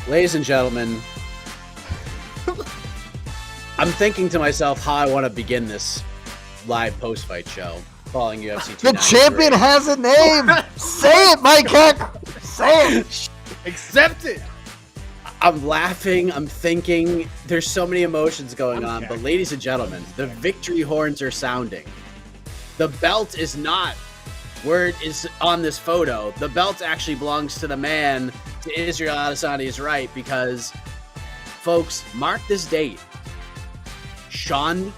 Ladies and gentlemen, I'm thinking to myself how I want to begin this live post-fight show following UFC 293. The champion has a name. Say it, Mike Heck. Say it. Accept it. I'm laughing. I'm thinking. There's so many emotions going on. But ladies and gentlemen, the victory horns are sounding. The belt is not where it is on this photo. The belt actually belongs to the man to Israel Adesanya's right, because, folks, mark this date. Sean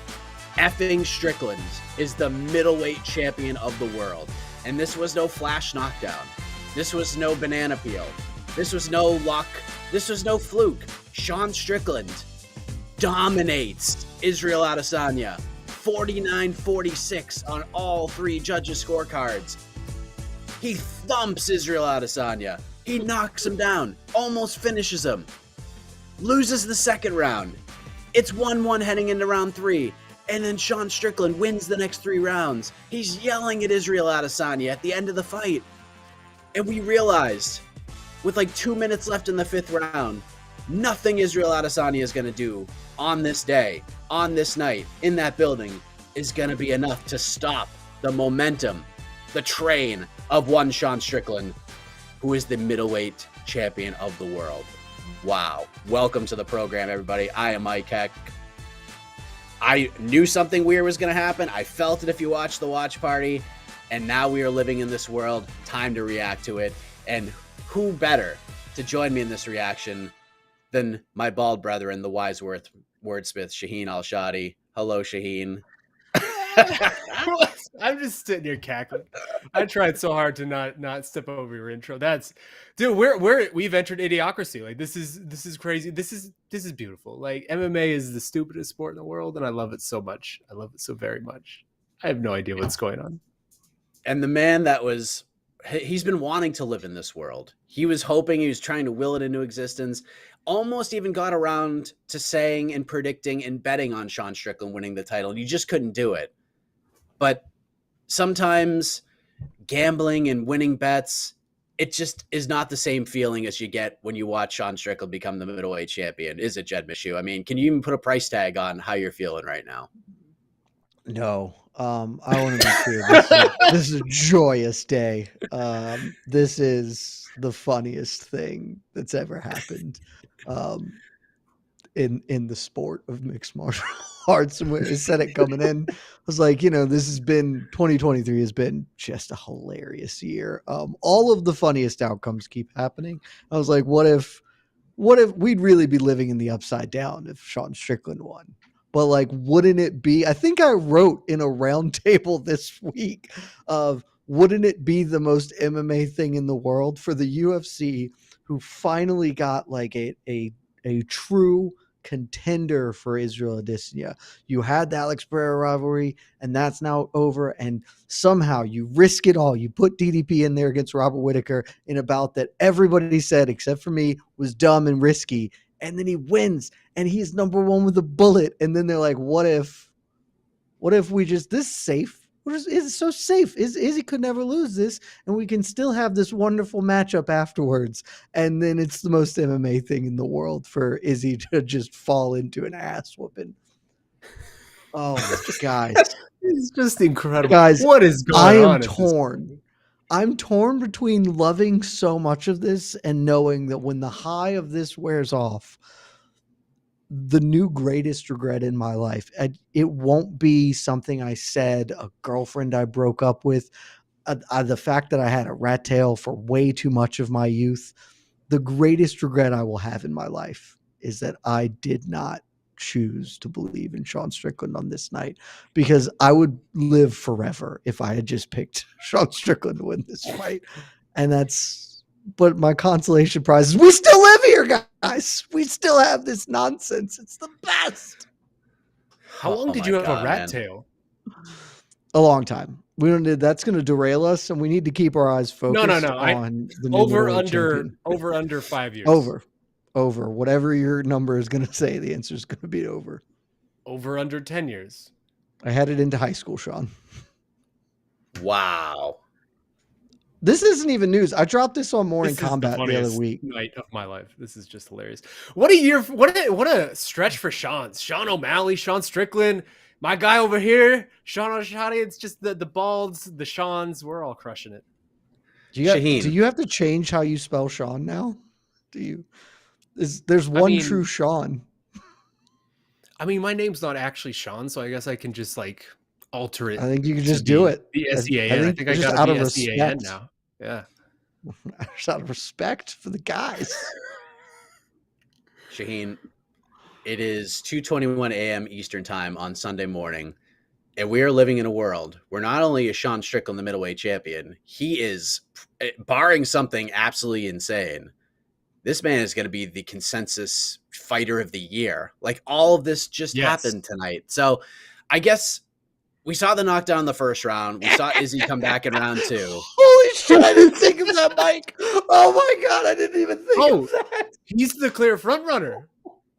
effing Strickland is the middleweight champion of the world. And this was no flash knockdown. This was no banana peel. This was no luck. This was no fluke. Sean Strickland dominates Israel Adesanya 49-46 on all three judges' scorecards. He thumps Israel Adesanya. He knocks him down, almost finishes him, loses the second round. It's 1-1 heading into round 3. And then Sean Strickland wins the next 3 rounds. He's yelling at Israel Adesanya at the end of the fight. And we realized, with like 2 minutes left in the 5th round, nothing Israel Adesanya is going to do on this day, on this night, in that building, is going to be enough to stop the momentum, the train of one Sean Strickland, who is the middleweight champion of the world. Wow. Welcome to the program, everybody. I am Mike Heck. I knew something weird was going to happen. I felt it if you watched the watch party. And now we are living in this world. Time to react to it. And who better to join me in this reaction than my bald brethren, the wise wordsmith, Shaheen Al-Shatti. Hello, Shaheen. I'm just sitting here cackling. I tried so hard to not step over your intro. Dude, we've entered idiocracy. Like this is crazy. This is beautiful. Like MMA is the stupidest sport in the world, and I love it so much. I love it so very much. I have no idea what's going on. And the man he's been wanting to live in this world. He was hoping, he was trying to will it into existence. Almost even got around to saying and predicting and betting on Sean Strickland winning the title. And you just couldn't do it. But sometimes gambling and winning bets, it just is not the same feeling as you get when you watch Sean Strickland become the middleweight champion. Is it, Jed Meshew? I mean, can you even put a price tag on how you're feeling right now? No. I want to be clear. This is a joyous day. This is the funniest thing that's ever happened in the sport of mixed martial arts. And when I said it coming in, I was like, 2023 has been just a hilarious year. All of the funniest outcomes keep happening. I was like, what if we'd really be living in the upside down if Sean Strickland won? But like, wouldn't it be, I think I wrote in a round table this week of, wouldn't it be the most MMA thing in the world for the UFC, who finally got like a true contender for Israel Adesanya? You had the Alex Pereira rivalry, and that's now over. And somehow you risk it all. You put DDP in there against Robert Whittaker in a bout that everybody said, except for me, was dumb and risky. And then he wins, and he's number 1 with a bullet. And then they're like, what if we just, this is safe? It's so safe. Izzy could never lose this, and we can still have this wonderful matchup afterwards. And then it's the most MMA thing in the world for Izzy to just fall into an ass whooping. Oh, guys. It's just incredible. Guys, what is going on? I'm torn between loving so much of this and knowing that when the high of this wears off, the new greatest regret in my life, it won't be something I said, a girlfriend I broke up with, the fact that I had a rat tail for way too much of my youth. The greatest regret I will have in my life is that I did not choose to believe in Sean Strickland on this night, because I would live forever if I had just picked Sean Strickland to win this fight. But my consolation prize is we still live here, guys. We still have this nonsense. It's the best. How long did you have a rat tail? A long time. That's going to derail us, and we need to keep our eyes focused on the over under 5 years. Over whatever your number is going to say, the answer is going to be over. Over under 10 years. I had it into high school, Sean. Wow. This isn't even news. I dropped this on Morning This is Combat the other week. night of my life. This is just hilarious. What a year! What a stretch for Sean O'Malley, Sean Strickland, my guy over here, Shaheen Al-Shatti. It's just the balds, the Seans. We're all crushing it. Do Shaheen. you have to change how you spell Sean now? Do you? There's one true Sean. I mean, my name's not actually Sean, so I guess I can just like alter it. I think you can just do it. The S-E-A-N. I think I got to be S-E-A-N now. Yeah. Just out of respect for the guys. Shaheen, it is 2:21 a.m. Eastern time on Sunday morning, and we are living in a world where not only is Sean Strickland the middleweight champion, he is, barring something absolutely insane, this man is going to be the consensus fighter of the year. Like, all of this just happened tonight. So I guess we saw the knockdown in the first round. We saw Izzy come back in round 2. Holy shit, I didn't think of that, Mike. Oh my God, I didn't even think of that. He's the clear front runner.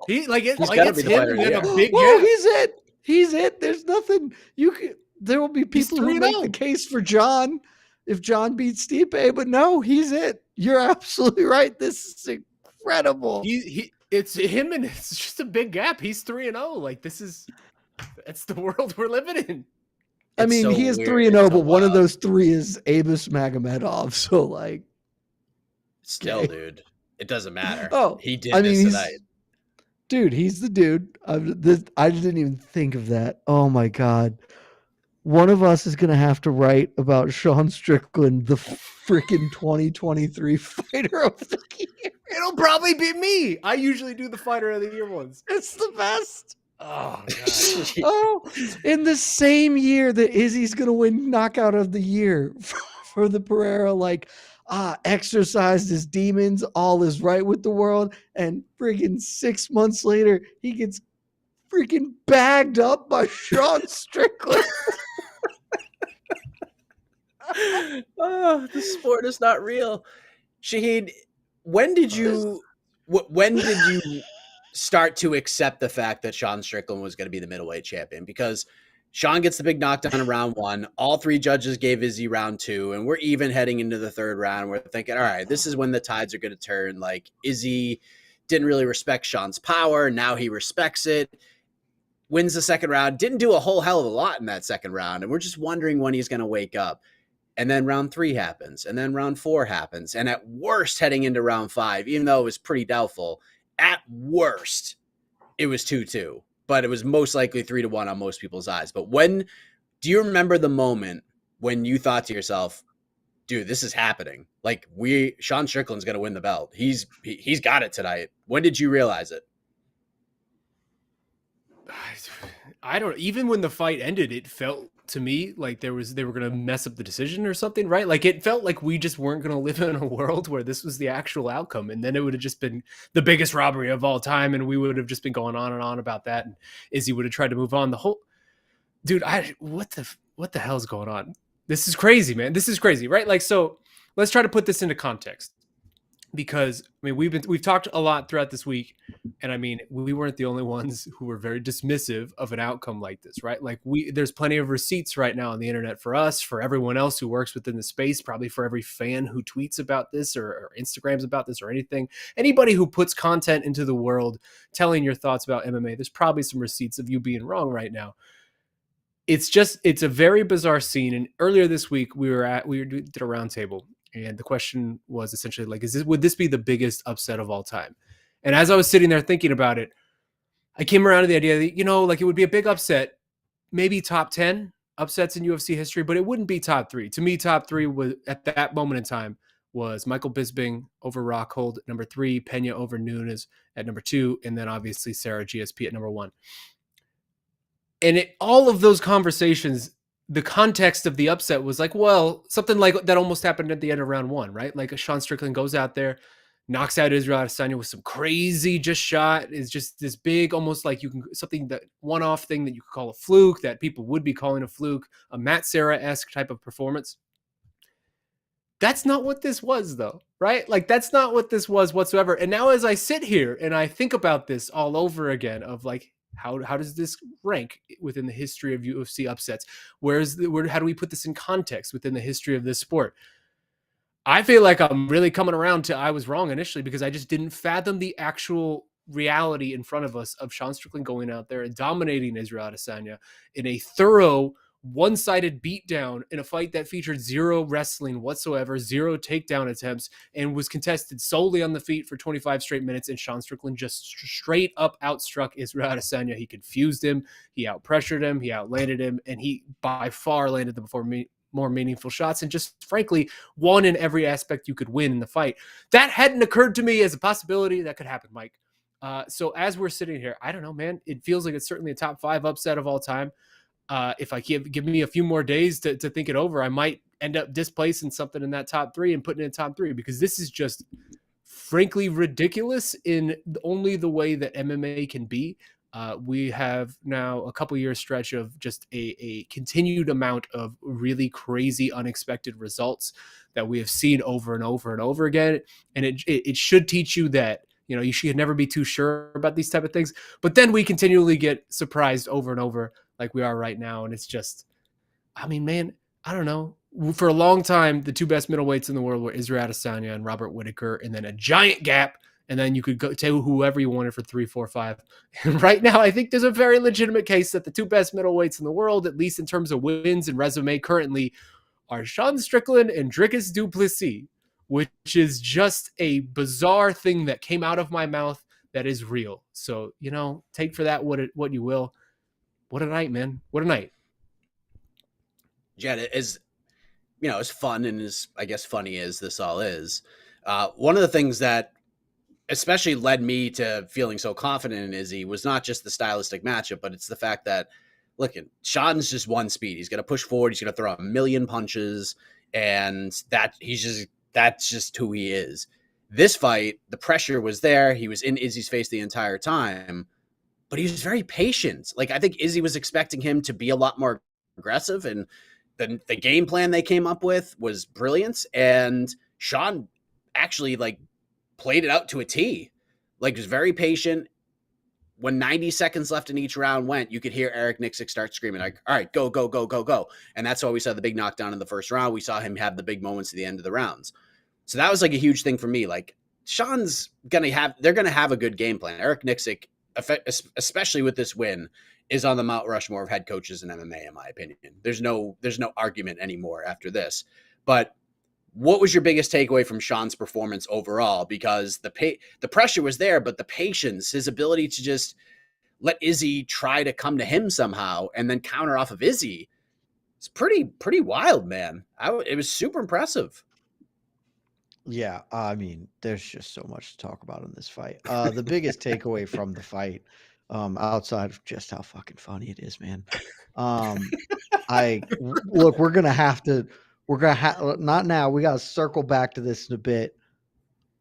He's gotta it's be the him fighter, and then yeah. a big Whoa, gap. he's it. There's nothing you can. There will be people who make the case for John if John beats Stipe, but no, he's it. You're absolutely right. This is incredible. It's him, and it's just a big gap. He's 3-0. Like, it's the world we're living in. I mean, he is 3-0, but one of those 3 is Abus Magomedov. So, like, still, dude, it doesn't matter. Oh, he did this tonight. Dude, he's the dude. I didn't even think of that. Oh my God. One of us is going to have to write about Sean Strickland, the freaking 2023 fighter of the year. It'll probably be me. I usually do the fighter of the year ones. It's the best. Oh, God. Oh, in the same year that Izzy's going to win knockout of the year for the Pereira, like, exercised his demons, all is right with the world, and friggin' 6 months later, he gets freaking bagged up by Sean Strickland. Oh, the sport is not real. Shaheen, when did you start to accept the fact that Sean Strickland was going to be the middleweight champion? Because Sean gets the big knockdown in round 1. All 3 judges gave Izzy round 2, and we're even heading into the 3rd round. We're thinking, all right, this is when the tides are going to turn. Like, Izzy didn't really respect Sean's power. Now he respects it. Wins the 2nd round. Didn't do a whole hell of a lot in that 2nd round, and we're just wondering when he's going to wake up. And then round 3 happens, and then round 4 happens. And at worst, heading into round 5, even though it was pretty doubtful, at worst, it was 2-2. But it was most likely 3-1 on most people's eyes. But when do you remember the moment when you thought to yourself, dude, this is happening? Like, Sean Strickland's going to win the belt. He's got it tonight. When did you realize it? I don't, even when the fight ended, it felt to me like they were going to mess up the decision or something, right? Like, it felt like we just weren't going to live in a world where this was the actual outcome. And then it would have just been the biggest robbery of all time. And we would have just been going on and on about that. And Izzy would have tried to move on. The whole, dude, what the hell's going on? This is crazy, man. This is crazy, right? Like, so let's try to put this into context, because I mean, we've talked a lot throughout this week, and I mean, we weren't the only ones who were very dismissive of an outcome like this, right? Like, there's plenty of receipts right now on the internet for us, for everyone else who works within the space, probably for every fan who tweets about this or Instagrams about this or anything. Anybody who puts content into the world telling your thoughts about MMA, there's probably some receipts of you being wrong right now. It's a very bizarre scene. And earlier this week, we did a roundtable. And the question was essentially like, would this be the biggest upset of all time? And as I was sitting there thinking about it, I came around to the idea that, like, it would be a big upset, maybe top 10 upsets in UFC history, but it wouldn't be top 3. To me, top 3 was, at that moment in time, was Michael Bisping over Rockhold at number 3, Pena over Nunes at number 2, and then obviously Sarah GSP at number 1. And all of those conversations, the context of the upset was like, well, something like that almost happened at the end of round 1, right? Like, Sean Strickland goes out there, knocks out Israel Adesanya with some crazy just shot. Is just this big, almost like something, that one-off thing that you could call a fluke, that people would be calling a fluke, a Matt Serra-esque type of performance. That's not what this was, though, right? Like, that's not what this was whatsoever. And now as I sit here and I think about this all over again, of like, how does this rank within the history of UFC upsets? How do we put this in context within the history of this sport? I feel like I'm really coming around to I was wrong initially because I just didn't fathom the actual reality in front of us of Sean Strickland going out there and dominating Israel Adesanya in a thorough one-sided beatdown in a fight that featured zero wrestling whatsoever, zero takedown attempts, and was contested solely on the feet for 25 straight minutes. And Sean Strickland just straight up outstruck Israel Adesanya. He confused him, he outpressured him, he outlanded him, and he by far landed the more meaningful shots and just frankly won in every aspect you could win in the fight. That hadn't occurred to me as a possibility that could happen, Mike. So as we're sitting here, I don't know, man. It feels like it's certainly a top 5 upset of all time. If I give me a few more days to think it over, I might end up displacing something in that top 3 and putting it in top 3 because this is just frankly ridiculous in only the way that MMA can be. We have now a couple years stretch of just a continued amount of really crazy, unexpected results that we have seen over and over and over again. And it should teach you that, you know, you should never be too sure about these type of things. But then we continually get surprised over and over like we are right now. And it's just, I mean, man, I don't know. For a long time, the 2 best middleweights in the world were Israel Adesanya and Robert Whittaker, and then a giant gap. And then you could go to whoever you wanted for 3, 4, 5. And right now, I think there's a very legitimate case that the 2 best middleweights in the world, at least in terms of wins and resume currently, are Sean Strickland and Dricus du Plessis, which is just a bizarre thing that came out of my mouth that is real. So, you know, take for that what you will. What a night, man. What a night. Jed, as you know, as fun and as I guess funny as this all is, one of the things that especially led me to feeling so confident in Izzy was not just the stylistic matchup, but it's the fact that, look, Sean's just one speed. He's going to push forward. He's going to throw a million punches, and that's just who he is. This fight, the pressure was there. He was in Izzy's face the entire time, but he was very patient. Like, I think Izzy was expecting him to be a lot more aggressive, and the game plan they came up with was brilliant. And Sean actually played it out to a T. Like, was very patient. When 90 seconds left in each round went, you could hear Eric Nixick start screaming, like, all right, go, go, go, go, go. And that's why we saw the big knockdown in the first round. We saw him have the big moments at the end of the rounds. So that was like a huge thing for me. Like, Sean's they're going to have a good game plan. Eric Nixick, especially with this win, is on the Mount Rushmore of head coaches in MMA, in my opinion. There's no argument anymore after this. But what was your biggest takeaway from Sean's performance overall? Because the pressure was there, but the patience, his ability to just let Izzy try to come to him somehow and then counter off of Izzy, it's pretty wild, man. It was super impressive. Yeah, I mean, there's just so much to talk about in this fight. The biggest takeaway from the fight, outside of just how fucking funny it is, man. Look, we're gonna have not now. We gotta circle back to this in a bit.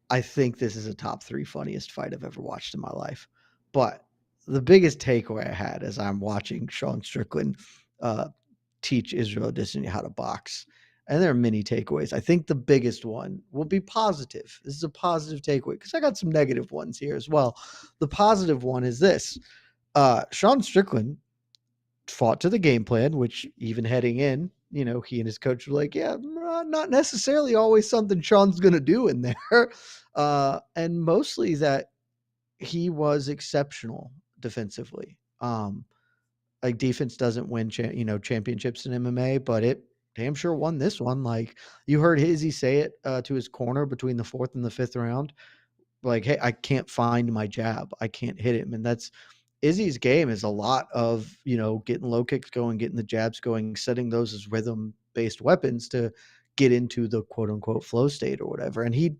I think this is a top 3 funniest fight I've ever watched in my life. But the biggest takeaway I had as I'm watching Sean Strickland teach Israel Adesanya how to box. And there are many takeaways. I think the biggest one will be positive. This is a positive takeaway because I got some negative ones here as well. The positive one is this. Sean Strickland fought to the game plan, which even heading in, he and his coach were like, yeah, not necessarily always something Sean's going to do in there. And mostly that he was exceptional defensively. Like, defense doesn't win, championships in MMA, but it damn sure won this one. Like, you heard Izzy say it to his corner between the 4th and the 5th round. Like, hey, I can't find my jab. I can't hit him. And that's Izzy's game is a lot of, getting low kicks going, getting the jabs going, setting those as rhythm-based weapons to get into the quote-unquote flow state or whatever. And he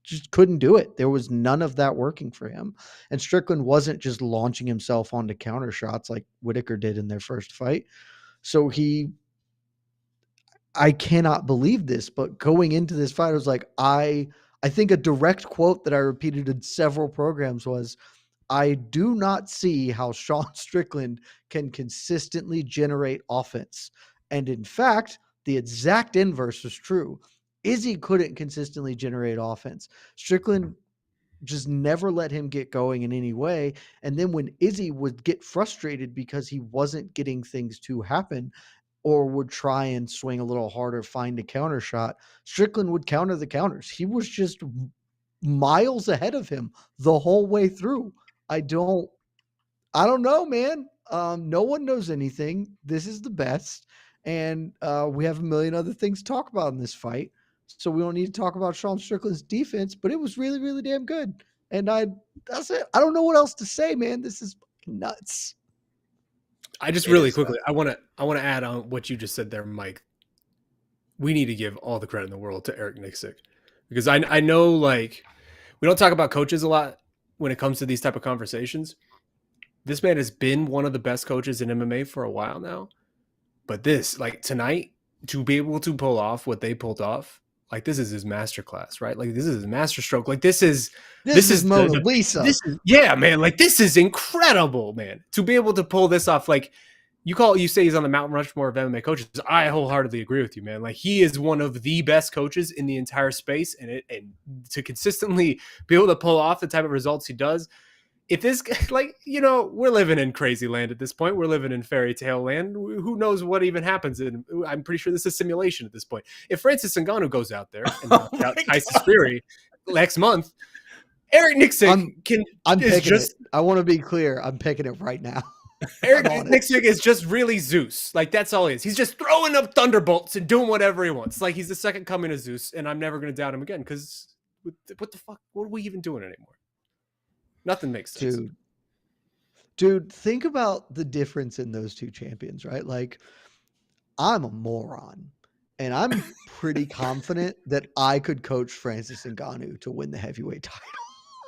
just couldn't do it. There was none of that working for him. And Strickland wasn't just launching himself onto counter shots like Whittaker did in their first fight. So I cannot believe this, but going into this fight, I was like, I think a direct quote that I repeated in several programs was, I do not see how Sean Strickland can consistently generate offense. And in fact, the exact inverse was true. Izzy couldn't consistently generate offense. Strickland just never let him get going in any way. And then when Izzy would get frustrated because he wasn't getting things to happen, or would try and swing a little harder, find a counter shot, Strickland would counter the counters. He was just miles ahead of him the whole way through. I don't know, man. No one knows anything. This is the best. And we have a million other things to talk about in this fight. So we don't need to talk about Sean Strickland's defense, but it was really, really damn good. And that's it. I don't know what else to say, man. This is nuts. I just really quickly, I want to add on what you just said there, Mike. We need to give all the credit in the world to Eric Nixick, because I know, like, we don't talk about coaches a lot when it comes to these type of conversations. This man has been one of the best coaches in MMA for a while now, but this, like, tonight, to be able to pull off what they pulled off, like, this is his masterclass, right? Like, this is his masterstroke. Like, this is Mona Lisa. Yeah, man. Like, this is incredible, man. To be able to pull this off, like, you say he's on the Mount Rushmore of MMA coaches. I wholeheartedly agree with you, man. Like, he is one of the best coaches in the entire space, and to consistently be able to pull off the type of results he does. If this, like, you know, we're living in crazy land at this point. We're living in fairy tale land. Who knows what even happens? I'm pretty sure this is simulation at this point. If Francis Ngannou goes out there and knocks out Tyson Fury next month, Eric Nixick I'm picking it. I want to be clear. I'm picking it right now. Eric Nixick is just really Zeus. Like, that's all he is. He's just throwing up thunderbolts and doing whatever he wants. Like, he's the second coming of Zeus, and I'm never going to doubt him again, because what the fuck? What are we even doing anymore? Nothing makes sense. Dude, think about the difference in those two champions, right? Like, I'm a moron, and I'm pretty confident that I could coach Francis Ngannou to win the heavyweight title.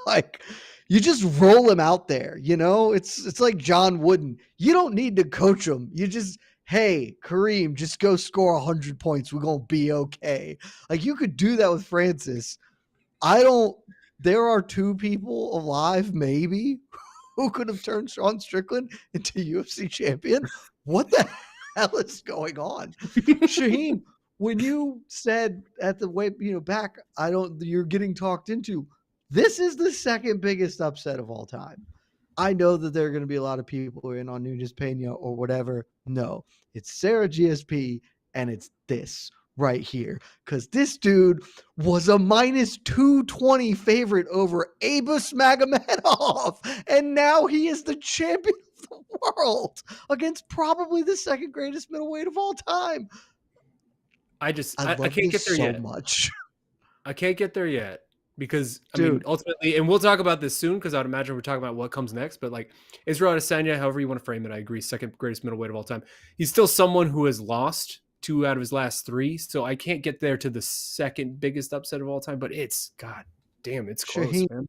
Like, you just roll him out there, you know? It's like John Wooden. You don't need to coach him. You just, hey, Kareem, just go score 100 points. We're going to be okay. Like, you could do that with Francis. There are two people alive, maybe, who could have turned Sean Strickland into UFC champion. What the hell is going on? Shaheen, when you said at the way, back, you're getting talked into, this is the second biggest upset of all time. I know that there are going to be a lot of people who are in on Nunes Pena or whatever. No, it's Sarah GSP, and it's this right here, because this dude was a minus 220 favorite over Abus Magomedov, and now he is the champion of the world against probably the second greatest middleweight of all time. I can't get there yet. Much. I can't get there yet, because I mean, ultimately, and we'll talk about this soon, because I would imagine we're talking about what comes next, but like Israel Adesanya, however you want to frame it, I agree, second greatest middleweight of all time. He's still someone who has lost 2 out of his last 3, so I can't get there to the second biggest upset of all time, but it's, god damn, it's close, Shaheen, man.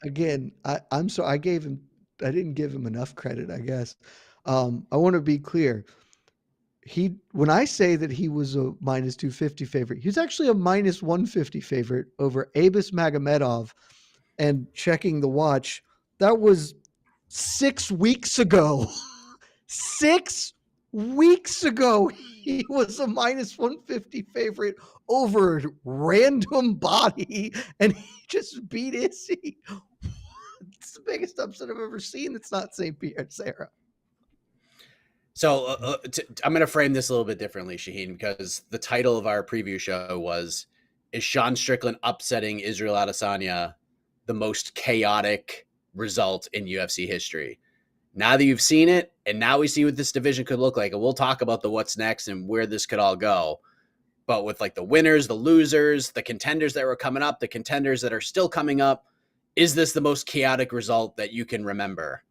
Again, I'm sorry, I didn't give him enough credit, I guess. I want to be clear. When I say that he was a minus 250 favorite, he's actually a minus 150 favorite over Abus Magomedov. And checking the watch, that was 6 weeks ago. 6 weeks ago, he was a minus 150 favorite over random body, and he just beat Izzy. It's the biggest upset I've ever seen. It's not St. Pierre, Sarah. So I'm going to frame this a little bit differently, Shaheen, because the title of our preview show was, is Sean Strickland upsetting Israel Adesanya the most chaotic result in UFC history? Now that you've seen it, and now we see what this division could look like, and we'll talk about the what's next and where this could all go. But with like the winners, the losers, the contenders that were coming up, the contenders that are still coming up, is this the most chaotic result that you can remember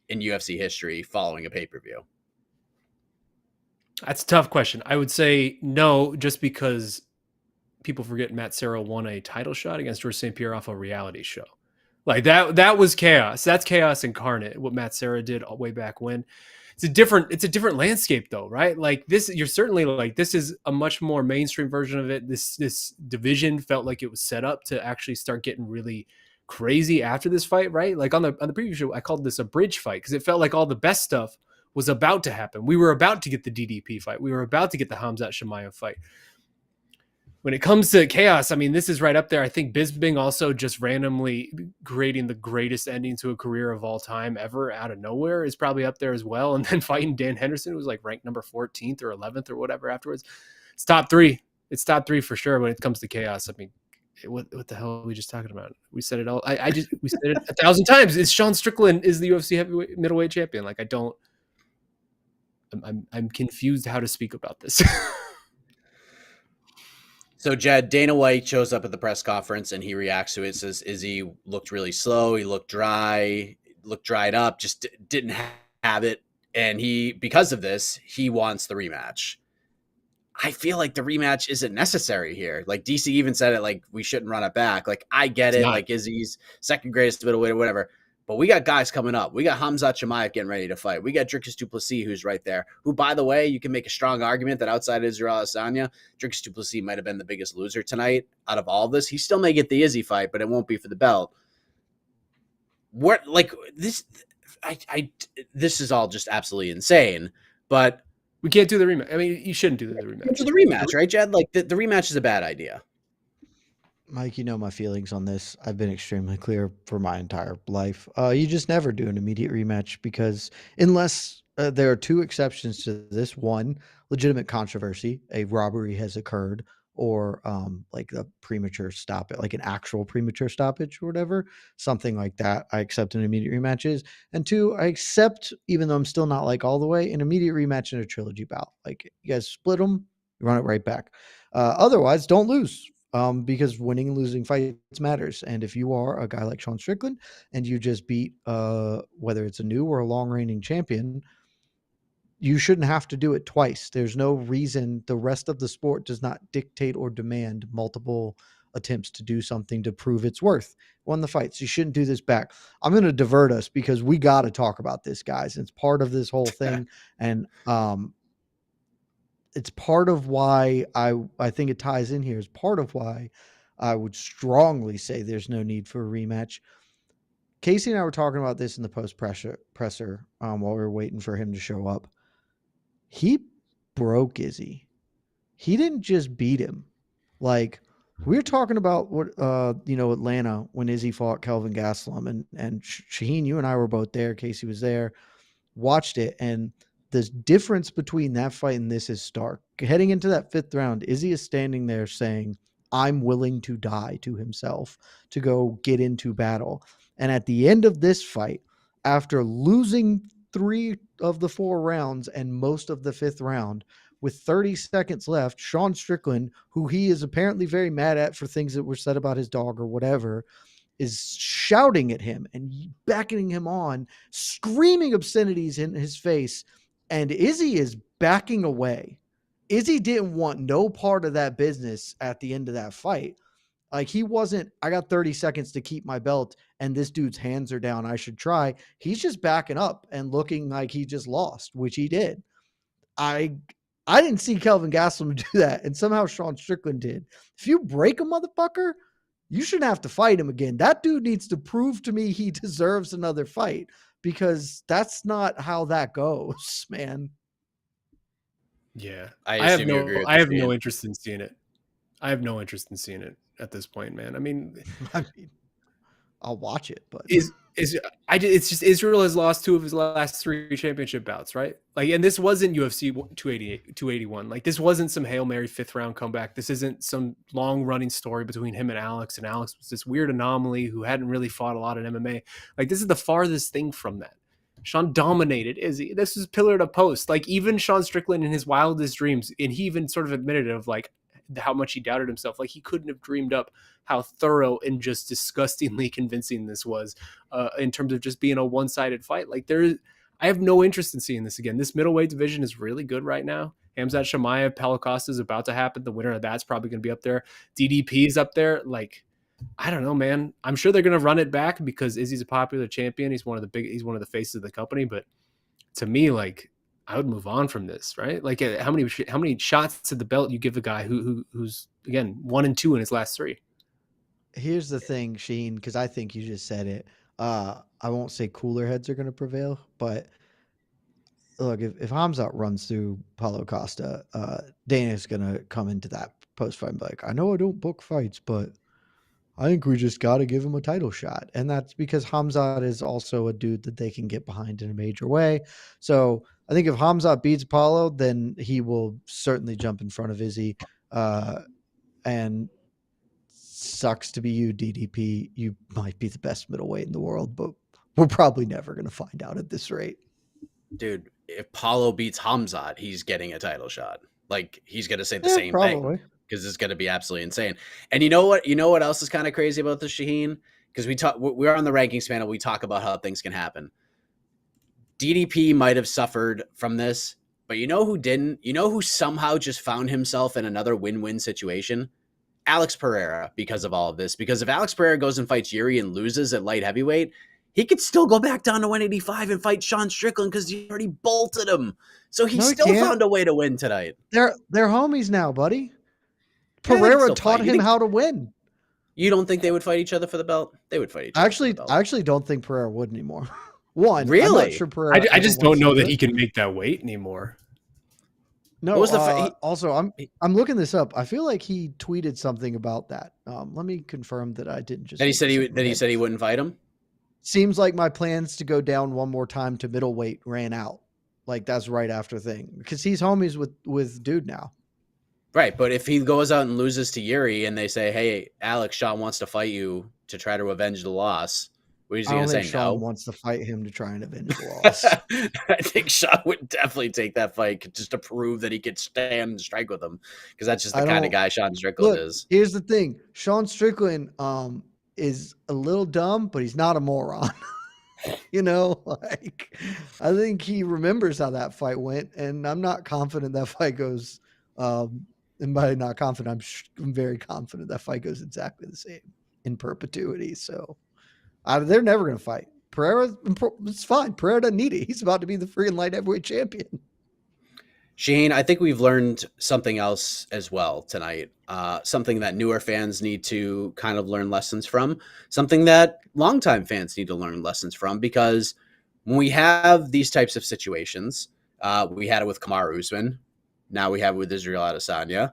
in UFC history following a pay-per-view? That's a tough question. I would say no, just because people forget Matt Serra won a title shot against George St. Pierre off a reality show. Like that was chaos. That's chaos incarnate, what Matt Serra did way back when. It's a different landscape though, right? Like this, you're certainly like, this is a much more mainstream version of it. This division felt like it was set up to actually start getting really crazy after this fight, right? Like on the previous show, I called this a bridge fight because it felt like all the best stuff was about to happen. We were about to get the DDP fight. We were about to get the Khamzat Chimaev fight. when it comes to chaos, I mean, this is right up there. I think Bisping also just randomly creating the greatest ending to a career of all time ever out of nowhere is probably up there as well. And then fighting Dan Henderson, who was like ranked number 14th or 11th or whatever afterwards. It's top three. It's top three for sure when it comes to chaos. I mean, what the hell are we just talking about? We said it all. We said it 1,000 times. It's Sean Strickland is the UFC heavyweight middleweight champion. Like I'm confused how to speak about this. So Jed, Dana White shows up at the press conference and he reacts to it. Says Izzy looked really slow. He looked dry, looked dried up. Just didn't have it. And because of this, he wants the rematch. I feel like the rematch isn't necessary here. Like DC even said it, like we shouldn't run it back. Like I get it. Like Izzy's second greatest middleweight or whatever. But we got guys coming up. We got Khamzat Chimaev getting ready to fight. We got Dricus du Plessis, who's right there. Who, by the way, you can make a strong argument that outside Israel Adesanya, Dricus du Plessis might have been the biggest loser tonight out of all of this. He still may get the Izzy fight, but it won't be for the belt. What like this? This is all just absolutely insane. But we can't do the rematch. I mean, you shouldn't do the rematch. Do the rematch, right, Jed? Like the rematch is a bad idea. Mike, you know my feelings on this. I've been extremely clear for my entire life. You just never do an immediate rematch because unless there are two exceptions to this: one, legitimate controversy, a robbery has occurred, or like a premature stoppage, like an actual premature stoppage or whatever, something like that. I accept an immediate rematch is, and two, I accept, even though I'm still not like all the way, an immediate rematch in a trilogy bout. Like you guys split them, you run it right back. Otherwise, don't lose. Because winning and losing fights matters. And if you are a guy like Sean Strickland and you just beat whether it's a new or a long reigning champion, you shouldn't have to do it twice. There's no reason. The rest of the sport does not dictate or demand multiple attempts to do something to prove its worth. Won the fights. You shouldn't do this back. I'm going to divert us because we got to talk about this, guys. It's part of this whole thing. And it's part of why I think it ties in here. Is part of why I would strongly say there's no need for a rematch. Casey and I were talking about this in the presser while we were waiting for him to show up. He broke Izzy. He didn't just beat him. Like we were talking about what Atlanta when Izzy fought Kelvin Gastelum and Shaheen, you and I were both there. Casey was there, watched it, and the difference between that fight and this is stark. Heading into that fifth round, Izzy is standing there saying, I'm willing to die to himself to go get into battle. And at the end of this fight, after losing 3 of the 4 rounds and most of the fifth round, with 30 seconds left, Sean Strickland, who he is apparently very mad at for things that were said about his dog or whatever, is shouting at him and beckoning him on, screaming obscenities in his face. And Izzy is backing away. Izzy didn't want no part of that business at the end of that fight. Like he wasn't, I got 30 seconds to keep my belt and this dude's hands are down. I should try. He's just backing up and looking like he just lost, which he did. I didn't see Kelvin Gastelum do that. And somehow Sean Strickland did. If you break a motherfucker, you shouldn't have to fight him again. That dude needs to prove to me he deserves another fight. Because that's not how that goes, man. Yeah. I have no interest in seeing it. I have no interest in seeing it at this point, man. I mean, I'll watch it, but it's just Israel has lost 2 of his last 3 championship bouts, right? Like, and this wasn't UFC 281. Like, this wasn't some Hail Mary 5th round comeback. This isn't some long running story between him and Alex was this weird anomaly who hadn't really fought a lot in MMA. Like, this is the farthest thing from that. Sean dominated Izzy. This was pillar to post. Like, even Sean Strickland in his wildest dreams, and he even sort of admitted of like how much he doubted himself. Like, he couldn't have dreamed up how thorough and just disgustingly convincing this was in terms of just being a one-sided fight. Like, I have no interest in seeing this again. This middleweight division is really good right now. Khamzat Chimaev, Paulo Costa is about to happen. The winner of that's probably going to be up there. DDP is up there. Like, I don't know, man. I'm sure they're going to run it back because Izzy's a popular champion. He's one of the faces of the company. But to me, like, I would move on from this, right? Like, how many shots to the belt you give a guy who's again 1-2 in his last 3? Here's the thing, Sheen, because I think you just said it. I won't say cooler heads are going to prevail, but look, if Khamzat runs through Paulo Costa, Dana's going to come into that post-fight, like, I know I don't book fights, but I think we just got to give him a title shot. And that's because Hamzat is also a dude that they can get behind in a major way. So I think if Hamzat beats Apollo, then he will certainly jump in front of Izzy. And sucks to be you, DDP. You might be the best middleweight in the world, but we're probably never going to find out at this rate. Dude, if Paulo beats Hamzat, he's getting a title shot. Like, he's going to say the same thing because it's going to be absolutely insane. And you know what? You know what else is kind of crazy about this, Shaheen? Because we're on the rankings panel. We talk about how things can happen. DDP might have suffered from this, but you know who didn't? You know who somehow just found himself in another win-win situation? Alex Pereira, because of all of this. Because if Alex Pereira goes and fights Yuri and loses at light heavyweight, he could still go back down to 185 and fight Sean Strickland because he already bolted him. So he still found a way to win tonight. They're homies now, buddy. Pereira taught him how to win. You don't think they would fight each other for the belt? They would fight each other for the belt. I actually don't think Pereira would anymore. One, really? I'm not sure Pereira I just don't know that he can make that weight anymore. No. Also, I'm looking this up. I feel like he tweeted something about that. Let me confirm that I didn't just. That he said he wouldn't fight him. Seems like my plans to go down one more time to middleweight ran out. Like that's right after thing because he's homies with dude now. Right, but if he goes out and loses to Yuri and they say, "Hey, Alex, Sean wants to fight you to try to avenge the loss," what is he going to say? Sean wants to fight him to try and avenge the loss. I think Sean would definitely take that fight just to prove that he could stand and strike with him because that's just the kind of guy Sean Strickland is. Here's the thing: Sean Strickland is a little dumb, but he's not a moron. You know, like I think he remembers how that fight went, and I'm not confident that fight goes. And by not confident, I'm very confident that fight goes exactly the same in perpetuity. So they're never going to fight. Pereira, it's fine. Pereira doesn't need it. He's about to be the freaking light heavyweight champion. Shaheen, I think we've learned something else as well tonight. Something that newer fans need to kind of learn lessons from. Something that longtime fans need to learn lessons from because when we have these types of situations, we had it with Kamaru Usman. Now we have it with Israel Adesanya.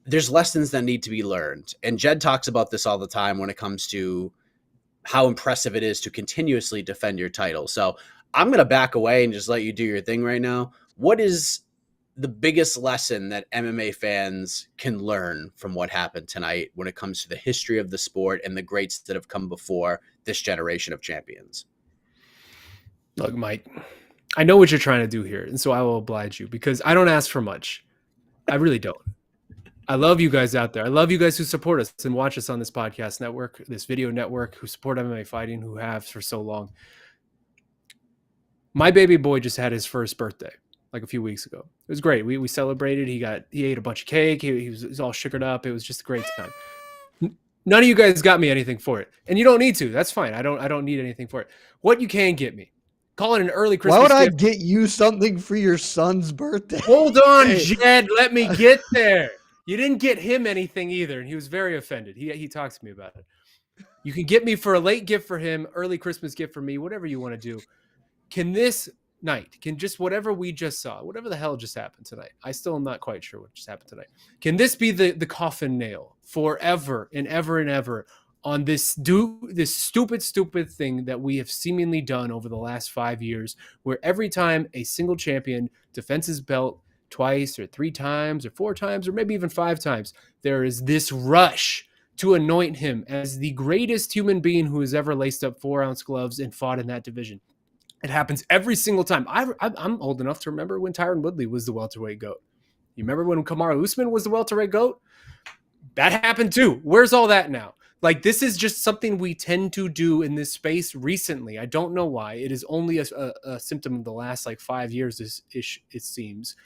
There's lessons that need to be learned. And Jed talks about this all the time when it comes to how impressive it is to continuously defend your title. So I'm going to back away and just let you do your thing right now. What is the biggest lesson that MMA fans can learn from what happened tonight when it comes to the history of the sport and the greats that have come before this generation of champions? Look, Mike, I know what you're trying to do here, and so I will oblige you because I don't ask for much. I really don't. I love you guys out there. I love you guys who support us and watch us on this podcast network, this video network, who support MMA fighting, who have for so long. My baby boy just had his first birthday like a few weeks ago. It was great. We celebrated. He ate a bunch of cake. He was all sugared up. It was just a great time. None of you guys got me anything for it, and you don't need to. That's fine. I don't need anything for it. What you can get me, call it an early Christmas gift. Why would I get you something for your son's birthday? Hold on, Jed. Let me get there. You didn't get him anything either, and he was very offended. He talked to me about it. You can get me for a late gift for him, early Christmas gift for me, whatever you want to do. Can this night, can just whatever we just saw, whatever the hell just happened tonight, I still am not quite sure what just happened tonight. Can this be the coffin nail forever and ever and ever on this stupid thing that we have seemingly done over the last 5 years, where every time a single champion defends his belt twice or 3 times or 4 times or maybe even 5 times, there is this rush to anoint him as the greatest human being who has ever laced up 4-ounce gloves and fought in that division. It happens every single time. I'm old enough to remember when Tyron Woodley was the welterweight GOAT. You remember when Kamaru Usman was the welterweight GOAT? That happened too. Where's all that now? Like, this is just something we tend to do in this space recently. I don't know why. It is only a symptom of the last 5 years, it seems.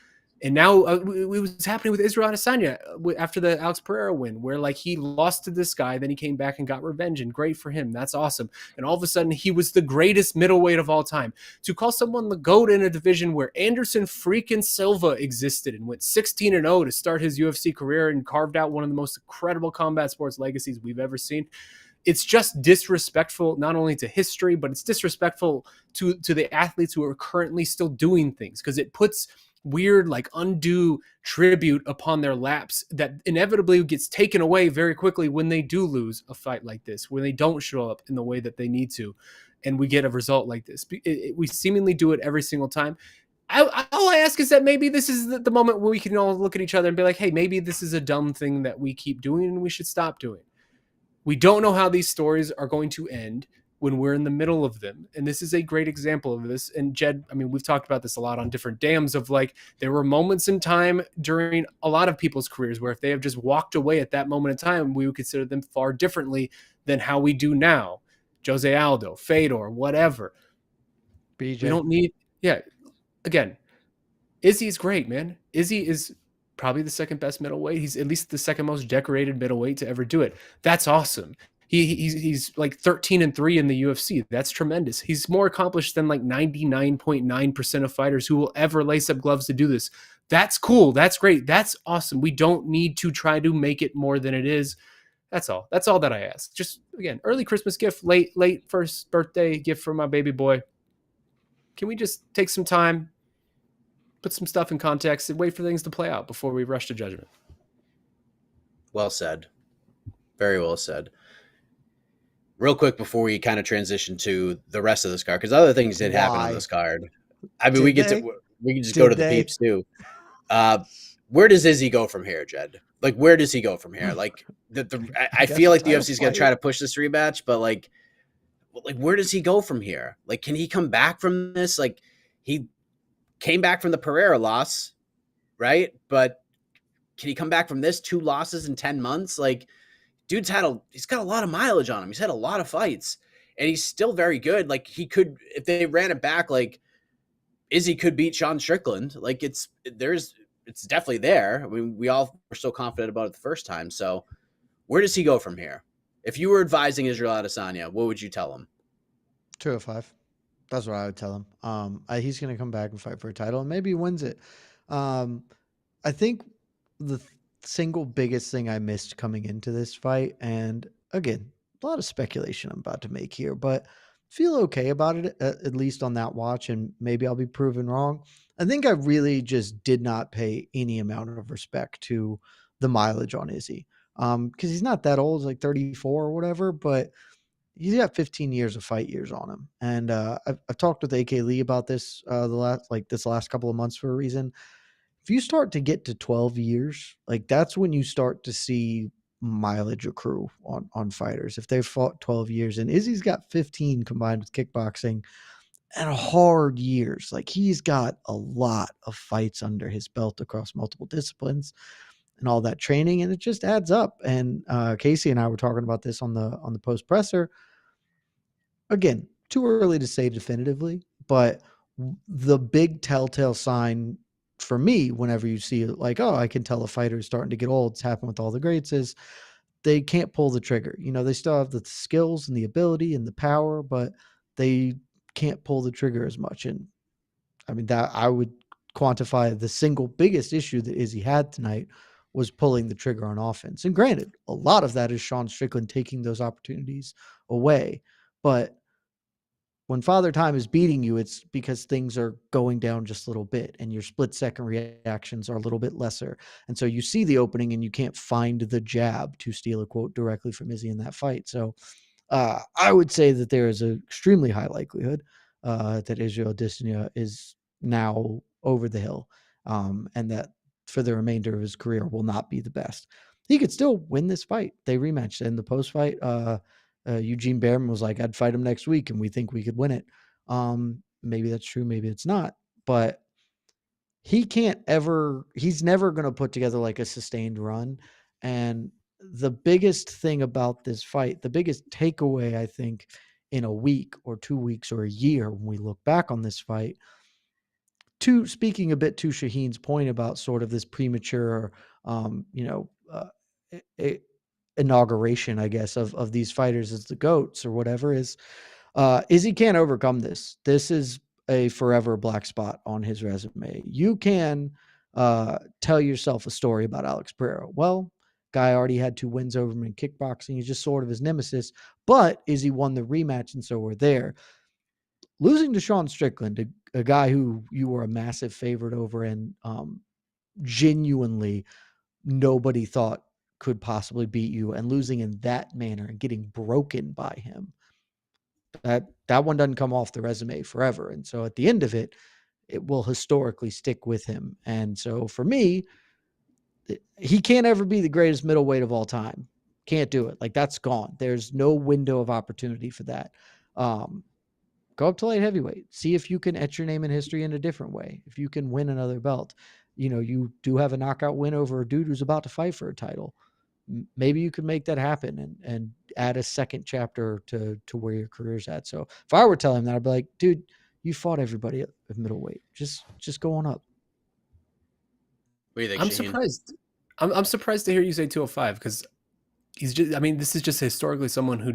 And now it was happening with Israel Adesanya after the Alex Pereira win, where he lost to this guy, then he came back and got revenge, and great for him. That's awesome. And all of a sudden, he was the greatest middleweight of all time. To call someone the GOAT in a division where Anderson freaking Silva existed and went 16-0 to start his UFC career and carved out one of the most incredible combat sports legacies we've ever seen. It's just disrespectful, not only to history, but it's disrespectful to the athletes who are currently still doing things, because it puts weird, like undue tribute upon their laps that inevitably gets taken away very quickly when they do lose a fight like this, when they don't show up in the way that they need to, and we get a result like this. We seemingly do it every single time. All I ask is that maybe this is the moment where we can all look at each other and be like, hey, maybe this is a dumb thing that we keep doing and we should stop doing. We don't know how these stories are going to end when we're in the middle of them. And this is a great example of this. And Jed, I mean, we've talked about this a lot on different dams of like, there were moments in time during a lot of people's careers where if they have just walked away at that moment in time, we would consider them far differently than how we do now. Jose Aldo, Fedor, whatever. BJ. We don't need, yeah. Again, Izzy's great, man. Izzy is probably the second best middleweight. He's at least the second most decorated middleweight to ever do it. That's awesome. He's like 13-3 in the UFC. That's tremendous. He's more accomplished than like 99.9% of fighters who will ever lace up gloves to do this. That's cool. That's great. That's awesome. We don't need to try to make it more than it is. That's all. That's all that I ask. Just, again, early Christmas gift, late first birthday gift for my baby boy. Can we just take some time, put some stuff in context, and wait for things to play out before we rush to judgment? Well said. Very well said. Real quick before we kind of transition to the rest of this card, because other things did happen on this card. I mean, we can just go to the peeps too. Where does Izzy go from here, Jed? Like, where does he go from here? Like, I feel like the UFC is going to try to push this rematch, but like, where does he go from here? Like, can he come back from this? Like, he came back from the Pereira loss, right? But can he come back from this 2 losses in 10 months? Like, dude's he's got a lot of mileage on him. He's had a lot of fights and he's still very good. Like, he could, if they ran it back, like Izzy could beat Sean Strickland. Like, it's definitely there. I mean, we all were so confident about it the first time. So where does he go from here? If you were advising Israel Adesanya, what would you tell him? 205. That's what I would tell him. He's going to come back and fight for a title, and maybe he wins it. I think the single biggest thing I missed coming into this fight, and again, a lot of speculation I'm about to make here, but feel okay about it, at least on that watch, and maybe I'll be proven wrong. I think I really just did not pay any amount of respect to the mileage on Izzy. Because he's not that old, like 34 or whatever, but he's got 15 years of fight years on him. And I've talked with AK Lee about this this last couple of months for a reason. If you start to get to 12 years, like that's when you start to see mileage accrue on fighters. If they've fought 12 years, and Izzy's got 15 combined with kickboxing and hard years. Like, he's got a lot of fights under his belt across multiple disciplines and all that training, and it just adds up. And Casey and I were talking about this on the post presser. Again, too early to say definitively, but the big telltale sign for me, whenever you see like, oh, I can tell a fighter is starting to get old, it's happened with all the greats, is they can't pull the trigger. You know, they still have the skills and the ability and the power, but they can't pull the trigger as much. And I mean, that I would quantify the single biggest issue that Izzy had tonight was pulling the trigger on offense. And granted, a lot of that is Sean Strickland taking those opportunities away. But when Father Time is beating you, it's because things are going down just a little bit and your split second reactions are a little bit lesser. And so you see the opening and you can't find the jab, to steal a quote directly from Izzy in that fight. So I would say that there is an extremely high likelihood that Israel Adesanya is now over the hill, and that for the remainder of his career will not be the best. He could still win this fight. They rematched in the post-fight. Eugene Bareman was like, I'd fight him next week, and we think we could win it. Maybe that's true. Maybe it's not. But he's never going to put together like a sustained run. And the biggest thing about this fight, the biggest takeaway, I think, in a week or 2 weeks or a year when we look back on this fight, speaking a bit to Shaheen's point about sort of this premature, inauguration, I guess, of these fighters as the GOATs or whatever, is he can't overcome this. This is a forever black spot on his resume. You can tell yourself a story about Alex Pereira. Well, guy already had 2 wins over him in kickboxing. He's just sort of his nemesis, but Izzy won the rematch, and so we're there. Losing to Sean Strickland, a guy who you were a massive favorite over, and genuinely nobody thought could possibly beat you, and losing in that manner and getting broken by him. That one doesn't come off the resume forever. And so at the end of it, it will historically stick with him. And so for me, he can't ever be the greatest middleweight of all time. Can't do it. Like, that's gone. There's no window of opportunity for that. Go up to light heavyweight. See if you can etch your name in history in a different way. If you can win another belt. You do have a knockout win over a dude who's about to fight for a title. Maybe you could make that happen and add a second chapter to where your career's at. So if I were telling him that, I'd be like, dude, you fought everybody at middleweight. Just go on up. What do you think, I'm Shaheen? surprised. I'm surprised to hear you say 205 because he's just. I mean, this is just historically someone who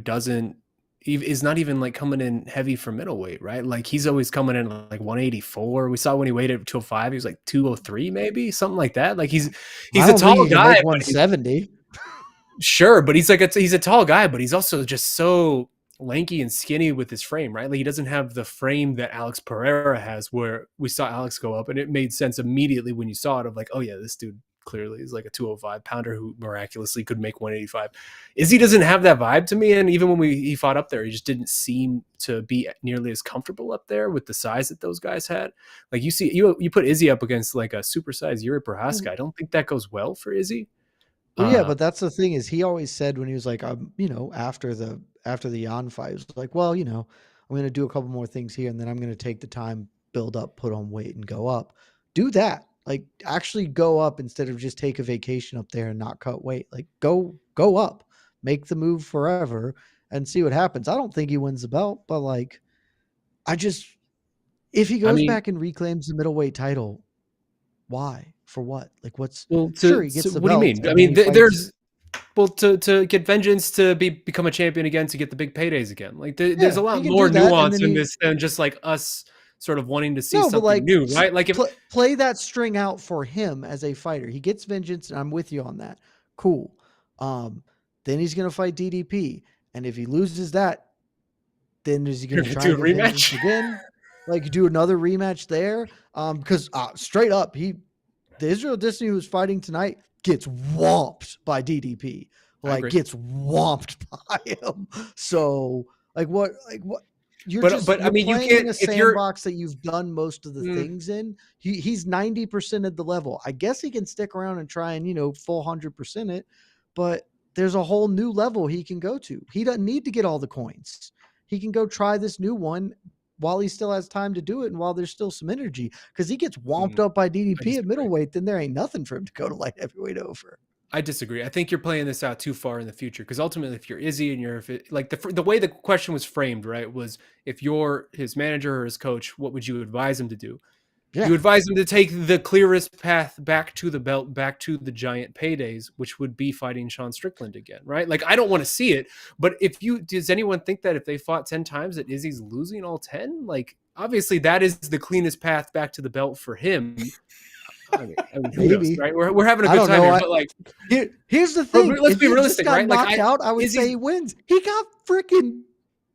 is not even like coming in heavy for middleweight, right? Like, he's always coming in like 184. We saw when he weighed at 205, he was like 203, maybe something like that. Like, he's a tall guy. 170. Sure, but he's a tall guy, but he's also just so lanky and skinny with his frame, right? Like, he doesn't have the frame that Alex Pereira has, where we saw Alex go up, and it made sense immediately when you saw it of like, oh yeah, this dude clearly is like a 205 pounder who miraculously could make 185. Izzy doesn't have that vibe to me, and even when he fought up there, he just didn't seem to be nearly as comfortable up there with the size that those guys had. Like, you put Izzy up against like a supersized Yuri Prohaska, I don't think that goes well for Izzy. Well, yeah, but that's the thing is he always said when he was like, after the Jan fight, he was like, well, I'm going to do a couple more things here, and then I'm going to take the time, build up, put on weight, and go up. Do that. Like, actually go up instead of just take a vacation up there and not cut weight. Like, go up, make the move forever, and see what happens. I don't think he wins the belt, but like, if he goes back and reclaims the middleweight title, why? For what? Like, what's sure he gets the what belt. Do you mean? I mean, there's to get vengeance, to become a champion again, to get the big paydays again. Like, there's a lot more nuance in this than just like us sort of wanting to see something new, right? Like, play that string out for him as a fighter. He gets vengeance, and I'm with you on that. Cool. Then he's gonna fight DDP, and if he loses that, then is he gonna try to get vengeance again? Like, do another rematch there? Because straight up, the Israel Adesanya who's fighting tonight gets whomped by DDP. Like, gets whomped by him. So, what? You're I mean, you can't, a sandbox that you've done most of the things in. He's 90% of the level. I guess he can stick around and try and full 100% it, but there's a whole new level he can go to. He doesn't need to get all the coins. He can go try this new one while he still has time to do it, and while there's still some energy, because he gets whomped up by DDP at middleweight, then there ain't nothing for him to go to light heavyweight over. I disagree. I think you're playing this out too far in the future, because ultimately, if you're Izzy and the way the question was framed, right, was if you're his manager or his coach, what would you advise him to do? Yeah. You advise him to take the clearest path back to the belt, back to the giant paydays, which would be fighting Sean Strickland again, right? Like, I don't want to see it, but does anyone think that if they fought 10 times that Izzy's losing all 10? Like, obviously that is the cleanest path back to the belt for him. I mean, who knows, right? We're having a good time here, but like, here's the thing. Let's be realistic, right? Knocked out, I would say he wins. He got freaking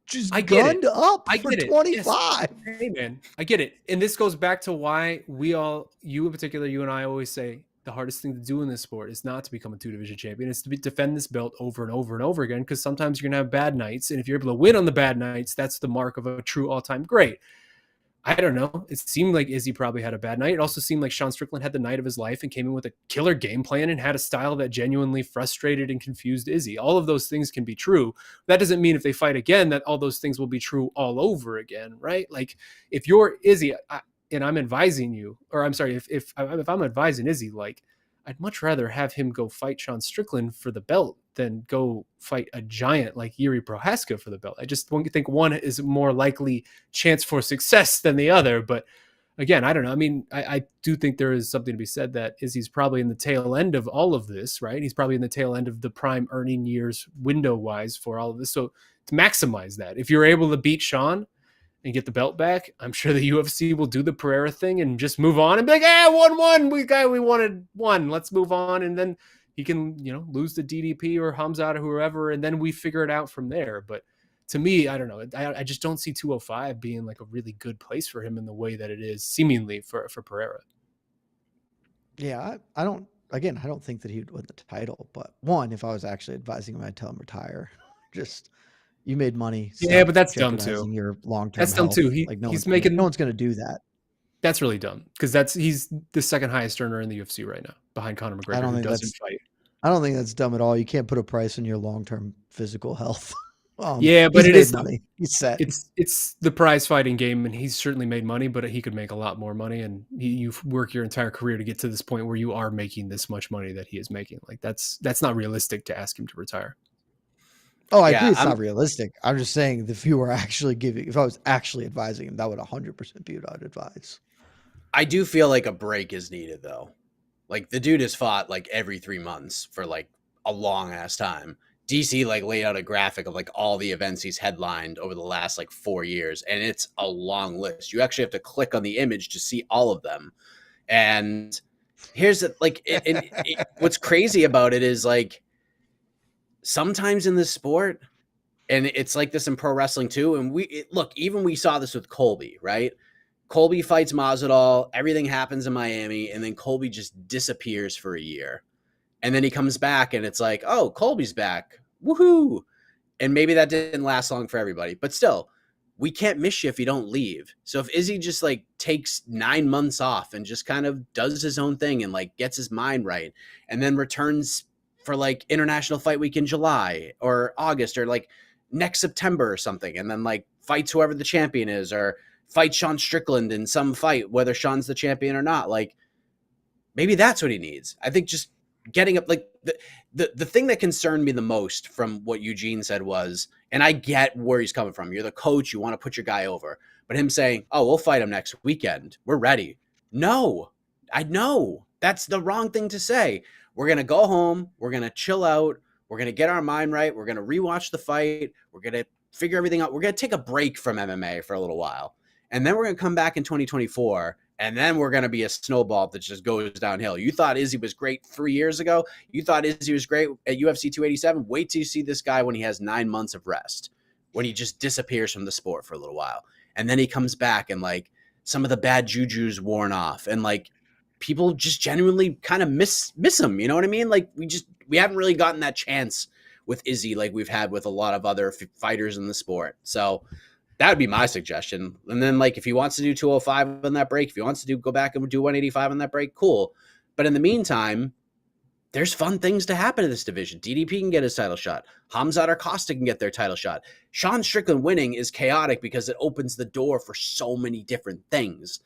just gunned up for 25. Yes. Hey, man, I get it. And this goes back to why you in particular, you and I always say the hardest thing to do in this sport is not to become a 2-division champion. It's to defend this belt over and over and over again, because sometimes you're going to have bad nights. And if you're able to win on the bad nights, that's the mark of a true all-time great. I don't know. It seemed like Izzy probably had a bad night. It also seemed like Sean Strickland had the night of his life and came in with a killer game plan and had a style that genuinely frustrated and confused Izzy. All of those things can be true. That doesn't mean if they fight again that all those things will be true all over again, right? Like, if you're Izzy and I'm advising you, or I'm sorry, if I'm advising Izzy, like, I'd much rather have him go fight Sean Strickland for the belt than go fight a giant like Yuri Prohaska for the belt. I just think one is a more likely chance for success than the other. But again, I don't know. I mean, I do think there is something to be said that Izzy's probably in the tail end of all of this, right? He's probably in the tail end of the prime earning years window-wise for all of this. So to maximize that, if you're able to beat Sean and get the belt back, I'm sure the UFC will do the Pereira thing and just move on and be like, 1-1, we wanted one, let's move on. And then he can, lose to DDP or Hamzat or whoever, and then we figure it out from there. But to me, I don't know. I just don't see 205 being like a really good place for him in the way that it is seemingly for Pereira. Yeah, I don't. Again, I don't think that he would win the title. But one, if I was actually advising him, I'd tell him retire. Just you made money. Yeah, Stop but that's dumb jeopardizing too. your long-term That's dumb health. too. Like He's making no one's gonna do that. That's really dumb because he's the second highest earner in the UFC right now, behind Conor I McGregor, don't who think doesn't that's. fight. I don't think that's dumb at all. You can't put a price on your long-term physical health. Yeah, but He's it made is money. He's set. it's the prize fighting game, and he's certainly made money, but he could make a lot more money. And you work your entire career to get to this point where you are making this much money that he is making. Like that's not realistic to ask him to retire. Oh, I Yeah, agree. It's not realistic. I'm just saying if you were actually if I was actually advising him, that would 100% be what I'd advise. I do feel like a break is needed though. Like the dude has fought like every 3 months for like a long ass time. DC like laid out a graphic of like all the events he's headlined over the last like 4 years, and it's a long list. You actually have to click on the image to see all of them. And here's like what's crazy about it is like sometimes in this sport, and it's like this in pro wrestling too. And look, even we saw this with Colby, right? Colby fights Masvidal, everything happens in Miami, and then Colby just disappears for a year. And then he comes back and it's like, oh, Colby's back. Woohoo. And maybe that didn't last long for everybody, but still, we can't miss you if you don't leave. So if Izzy just like takes 9 months off and just kind of does his own thing and like gets his mind right and then returns for like International Fight Week in July or August or like next September or something, and then like fights whoever the champion is or fight Sean Strickland in some fight, whether Sean's the champion or not, like maybe that's what he needs. I think just getting up, like the thing that concerned me the most from what Eugene said was, and I get where he's coming from. You're the coach. You want to put your guy over, but him saying, oh, we'll fight him next weekend. We're ready. No, I know that's the wrong thing to say. We're going to go home. We're going to chill out. We're going to get our mind right. We're going to rewatch the fight. We're going to figure everything out. We're going to take a break from MMA for a little while. And then we're going to come back in 2024, and then we're going to be a snowball that just goes downhill. You thought Izzy was great 3 years ago. You thought Izzy was great at UFC 287. Wait till you see this guy when he has 9 months of rest, when he just disappears from the sport for a little while. And then he comes back and like some of the bad juju's worn off, and like people just genuinely kind of miss him. You know what I mean? Like we haven't really gotten that chance with Izzy like we've had with a lot of other fighters in the sport. So that would be my suggestion. And then like if he wants to do 205 on that break, if he wants to go back and do 185 on that break, cool. But in the meantime, there's fun things to happen in this division. DDP can get his title shot. Hamzat or Costa can get their title shot. Sean Strickland winning is chaotic because it opens the door for so many different things.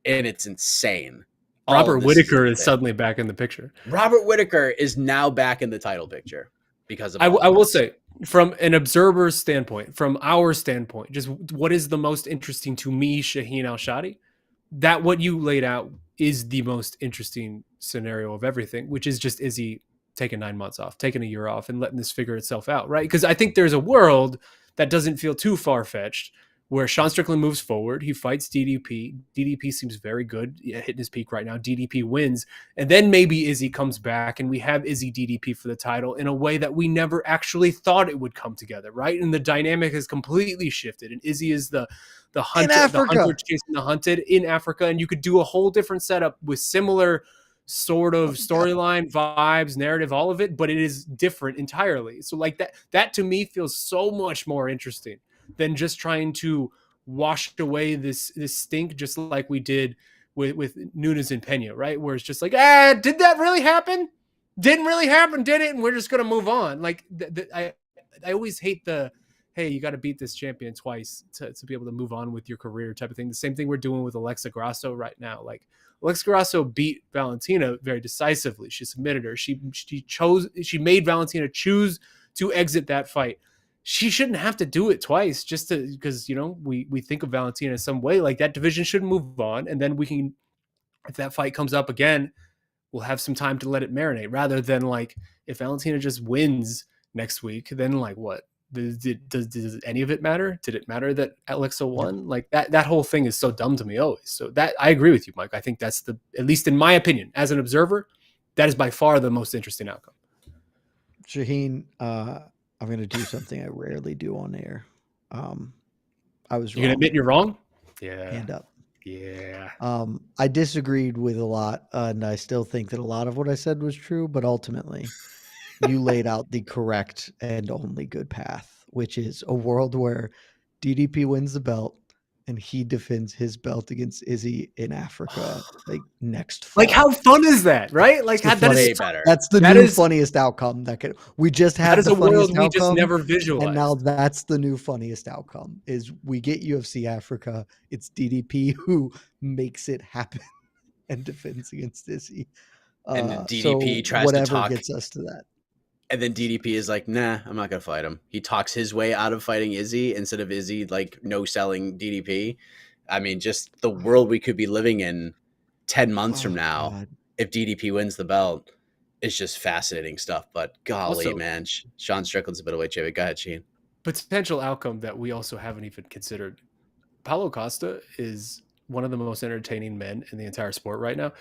And it's insane. Robert Whittaker is suddenly back in the picture. Robert Whittaker is now back in the title picture because of I will say, from an observer's standpoint, from our standpoint, just what is the most interesting to me, Shaheen Al-Shatti, that what you laid out is the most interesting scenario of everything, which is just Izzy taking 9 months off, taking a year off, and letting this figure itself out, right? Because I think there's a world that doesn't feel too far-fetched where Sean Strickland moves forward. He fights DDP. DDP seems very good, hitting his peak right now. DDP wins. And then maybe Izzy comes back and we have Izzy DDP for the title in a way that we never actually thought it would come together, right? And the dynamic has completely shifted. And Izzy is the hunter, the hunter chasing the hunted in Africa. And you could do a whole different setup with similar sort of storyline, vibes, narrative, all of it, but it is different entirely. So like that to me feels so much more interesting than just trying to wash away this stink, just like we did with Nunes and Pena, right? Where it's just like, did that really happen? Didn't really happen, did it? And we're just going to move on. Like I always hate hey, you got to beat this champion twice to be able to move on with your career type of thing. The same thing we're doing with Alexa Grasso right now. Like Alexa Grasso beat Valentina very decisively. She submitted her. She made Valentina choose to exit that fight. She shouldn't have to do it twice just because, we think of Valentina in some way. Like that division should move on. And then we can, if that fight comes up again, we'll have some time to let it marinate rather than like if Valentina just wins next week, then like what? Does any of it matter? Did it matter that Alexa won? Like that whole thing is so dumb to me always. So that I agree with you, Mike. I think that's at least in my opinion, as an observer, that is by far the most interesting outcome. Shaheen, I'm going to do something I rarely do on air. I was You gonna wrong. admit you're wrong? Yeah. Hand up. Yeah. I disagreed with a lot, and I still think that a lot of what I said was true, but ultimately, you laid out the correct and only good path, which is a world where DDP wins the belt and he defends his belt against Izzy in Africa like next fall. Like, how fun is that, right? Like, It's the that is Way better. That's the That new is- funniest outcome that could. We just that had is the a world funniest we just outcome, never and now visualized. that's the new funniest outcome. Is we get UFC Africa. It's DDP who makes it happen and defends against Izzy. And So DDP tries to whatever talk, gets us to that. and then DDP is like, "Nah, I'm not gonna fight him." He talks his way out of fighting Izzy instead of Izzy like no selling DDP. I mean, just the world we could be living in 10 months from Oh, now God. if DDP wins the belt is just fascinating stuff. But golly, Also- man, Sean Strickland's a middleweight champion. Go ahead, Sheen. Potential outcome that we also haven't even considered. Paulo Costa is one of the most entertaining men in the entire sport right now.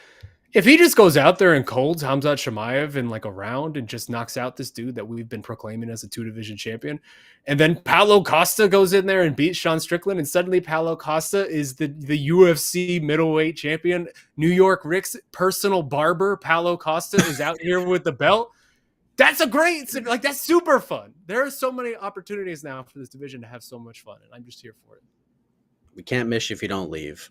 If he just goes out there and colds Hamzat Shemaev in like a round and just knocks out this dude that we've been proclaiming as a 2-division champion, and then Paulo Costa goes in there and beats Sean Strickland, and suddenly Paulo Costa is the UFC middleweight champion. New York Rick's personal barber, Paulo Costa, is out here with the belt. That's a great, like, that's super fun. There are so many opportunities now for this division to have so much fun, and I'm just here for it. We can't miss you if you don't leave.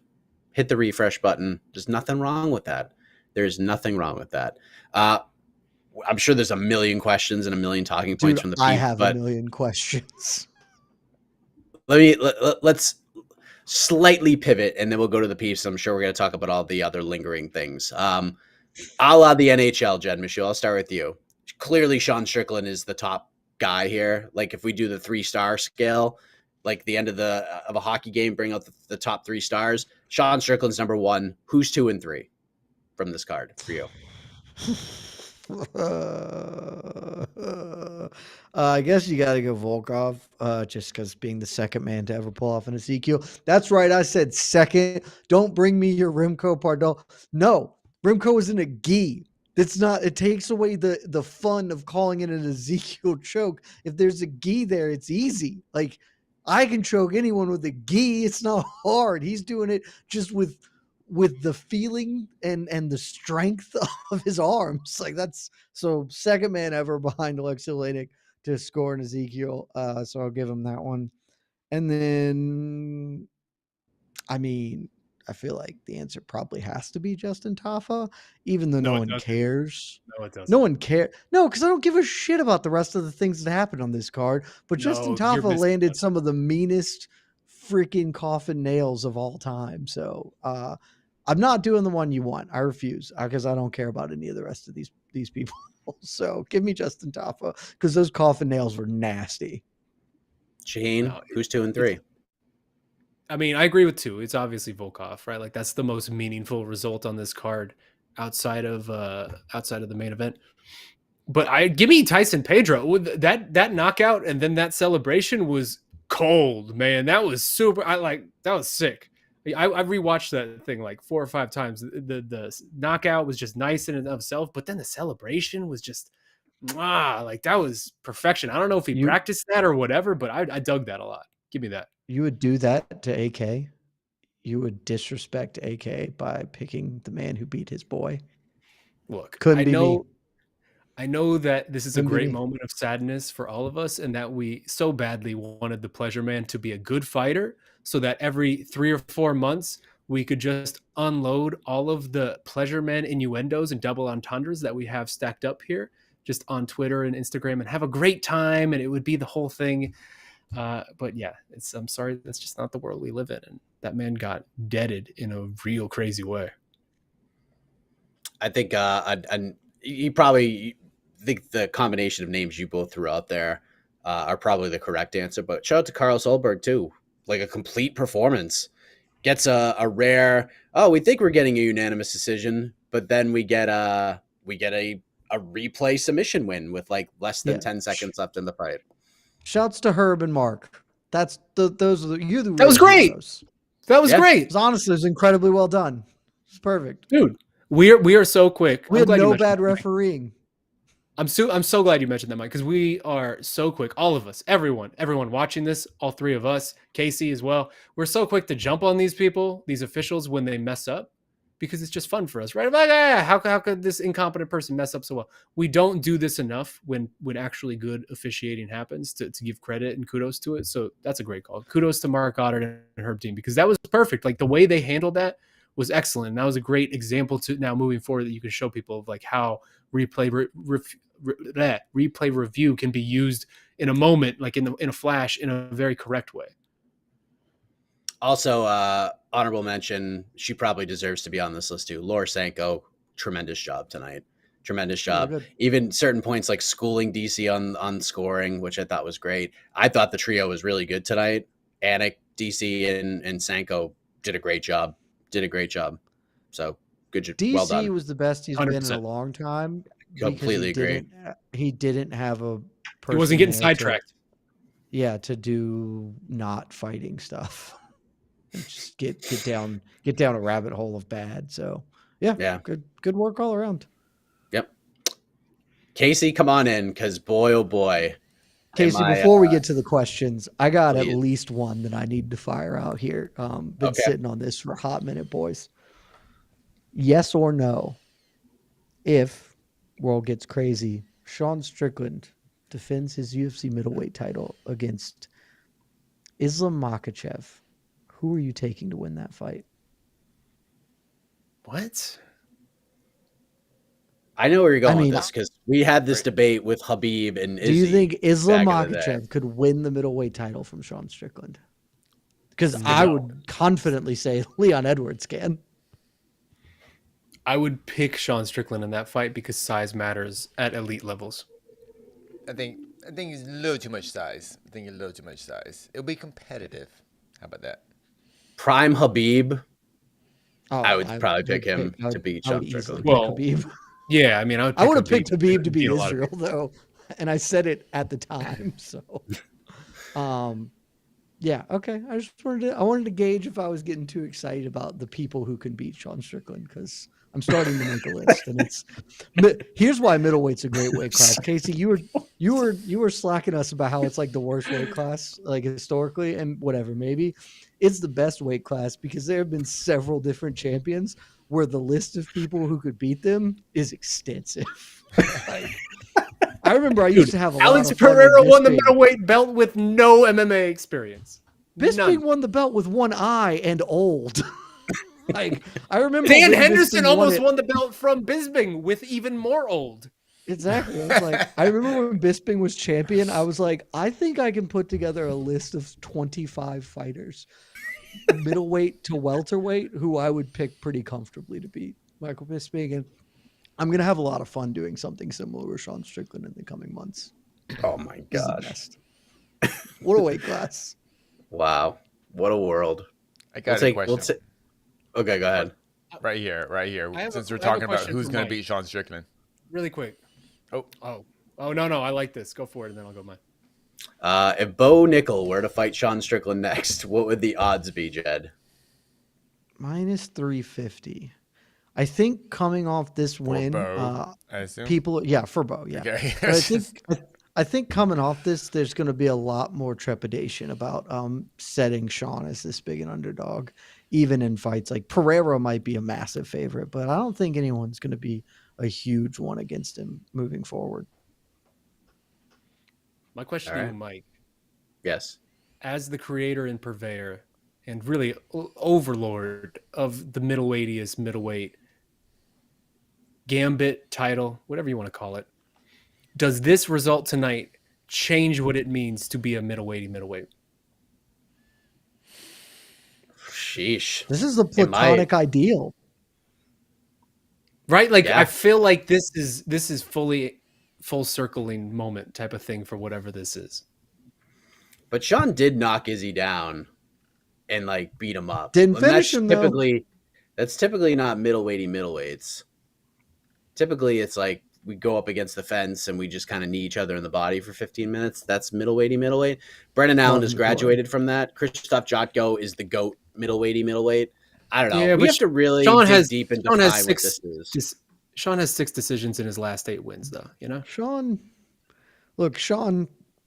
Hit the refresh button. There's nothing wrong with that. There's nothing wrong with that. I'm sure there's a million questions and a million talking points from the people. I have but a million questions. let's slightly pivot and then we'll go to the piece. I'm sure we're going to talk about all the other lingering things. A la the NHL, Jed Meshew, I'll start with you. Clearly, Sean Strickland is the top guy here. Like if we do the 3-star scale, like the end of a hockey game, bring out the top 3 stars. Sean Strickland's number 1. Who's 2 and 3 from this card for you? I guess you got to go Volkov, just because being the second man to ever pull off an Ezekiel. That's right. I said second. Don't bring me your Remco Pardon. No, Remco is in a gi. It's not. It takes away the fun of calling it an Ezekiel choke. If there's a gi there, it's easy. Like I can choke anyone with a gi. It's not hard. He's doing it just with the feeling and the strength of his arms. Like that's so second man ever behind Alexei Oleinik to score an Ezekiel. So I'll give him that one. And then, I mean, I feel like the answer probably has to be Justin Taffa, even though no it one doesn't. cares. No, it doesn't. No one cares. No, because I don't give a shit about the rest of the things that happened on this card. But No, Justin you're Taffa missing landed one. some of the meanest freaking coffin nails of all time. So I'm not doing the one you want. I refuse because I don't care about any of the rest of these people. So give me Justin Taffa because those coffin nails were nasty. Shaheen, No, who's 2 and 3? I mean, I agree with 2. It's obviously Volkov, right? Like that's the most meaningful result on this card outside of the main event. But give me Tyson Pedro. That knockout and then that celebration was cold, man. That was super. That was sick. I rewatched that thing like 4 or 5 times. The knockout was just nice in and of itself, but then the celebration was just like that was perfection. I don't know if he practiced that or whatever, but I dug that a lot. Give me that. You would do that to AK? You would disrespect AK by picking the man who beat his boy? Look, Couldn't be me. I know that this is a Couldn't be great me. moment of sadness for all of us and that we so badly wanted the Pleasure Man to be a good fighter so that every 3 or 4 months we could just unload all of the Pleasure Man innuendos and double entendres that we have stacked up here just on Twitter and Instagram and have a great time and it would be the whole thing. But yeah, I'm sorry, that's just not the world we live in. And that man got deaded in a real crazy way. I think you probably think the combination of names you both threw out there are probably the correct answer. But shout out to Carl Solberg too, like a complete performance. Gets a rare. Oh, we think we're getting a unanimous decision, but then we get a replay submission win with like less than 10 seconds left in the fight. Shouts to Herb and Mark. That's those are you're the that was real great. Heroes. That was great. It was honestly, it was incredibly well done. It's perfect. Dude, we are so quick. We had no bad refereeing. I'm so glad you mentioned that, Mike, because we are so quick. All of us, everyone watching this, all three of us, Casey as well. We're so quick to jump on these people, these officials, when they mess up, because it's just fun for us, right? I'm like, how could this incompetent person mess up so well? We don't do this enough when actually good officiating happens to give credit and kudos to it. So that's a great call. Kudos to Mark Goddard and Herb Dean, because that was perfect. Like the way they handled that was excellent. And that was a great example to now moving forward that you can show people of like how replay review can be used in a moment, like in a flash, in a very correct way. Also, honorable mention, she probably deserves to be on this list too. Laura Sanko, tremendous job tonight. Tremendous job. Even certain points like schooling DC on scoring, which I thought was great. I thought the trio was really good tonight. Anik, DC, and Sanko did a great job. So good job. DC well done. was the best he's 100%. been in a long time. Completely agree. He didn't have a person. He wasn't getting sidetracked. To do not fighting stuff. And just get down a rabbit hole of bad. So yeah. Good work all around. Yep. Casey, come on in, because boy, oh boy. Casey, before we get to the questions, I got at least one that I need to fire out here. Been sitting on this for a hot minute, boys. Yes or no? If world gets crazy, Sean Strickland defends his UFC middleweight title against Islam Makhachev. Who are you taking to win that fight? What? I know where you're going with this, because we had this debate with Habib and Izzy. Do you think Islam Makhachev could win the middleweight title from Sean Strickland? Because I would confidently say Leon Edwards can. I would pick Sean Strickland in that fight because size matters at elite levels. I think it's a little too much size. It'll be competitive. How about that? Prime Habib. I would probably pick him to beat Sean Strickland. Well, Habib. Yeah, I mean, I would have picked Habib to beat Israel, though, and I said it at the time. So, yeah, okay. I wanted to gauge if I was getting too excited about the people who can beat Sean Strickland, because I'm starting to make a list, and here's why middleweight's a great weight class. Casey, you were slacking us about how it's like the worst weight class, like historically, and whatever. Maybe it's the best weight class because there have been several different champions where the list of people who could beat them is extensive. I remember I used to have Alex Pereira won the middleweight belt with no MMA experience. Bisping won the belt with one eye and old. I remember Dan Henderson almost won the belt from Bisping with even more old. Exactly. I remember when Bisping was champion, I was like, I think I can put together a list of 25 fighters, middleweight to welterweight, who I would pick pretty comfortably to beat Michael Bisping. And I'm going to have a lot of fun doing something similar with Sean Strickland in the coming months. Oh my gosh. What a weight class. Wow. What a world. I got a question. Okay, go ahead. Right here. Since we're talking about who's going to beat Sean Strickland. Really quick. Oh, no, I like this. Go for it, and then I'll go mine. If Bo Nickel were to fight Sean Strickland next, what would the odds be, Jed? Minus 350. I think coming off this win, I assume? people, for Bo, yeah. Okay. But I think coming off this, there's going to be a lot more trepidation about setting Sean as this big an underdog, even in fights. Like Pereira might be a massive favorite, but I don't think anyone's going to be a huge one against him moving forward. My question to you, Mike. Yes. As the creator and purveyor and really overlord of the middleweight, gambit title, whatever you want to call it, does this result tonight change what it means to be a middleweight? Sheesh. This is the platonic ideal. Right? Like, I feel like this is full circling moment type of thing for whatever this is. But Sean did knock Izzy down and like beat him up. Didn't finish him though. That's typically not middleweights. Typically it's like we go up against the fence and we just kind of knee each other in the body for 15 minutes. That's middleweight. Brennan Allen has graduated from that. Krzysztof Jotko is the GOAT middleweight. I don't know. Yeah, we have to really dig deep and define what this is. Sean has 6 decisions in his last 8 wins, though. Sean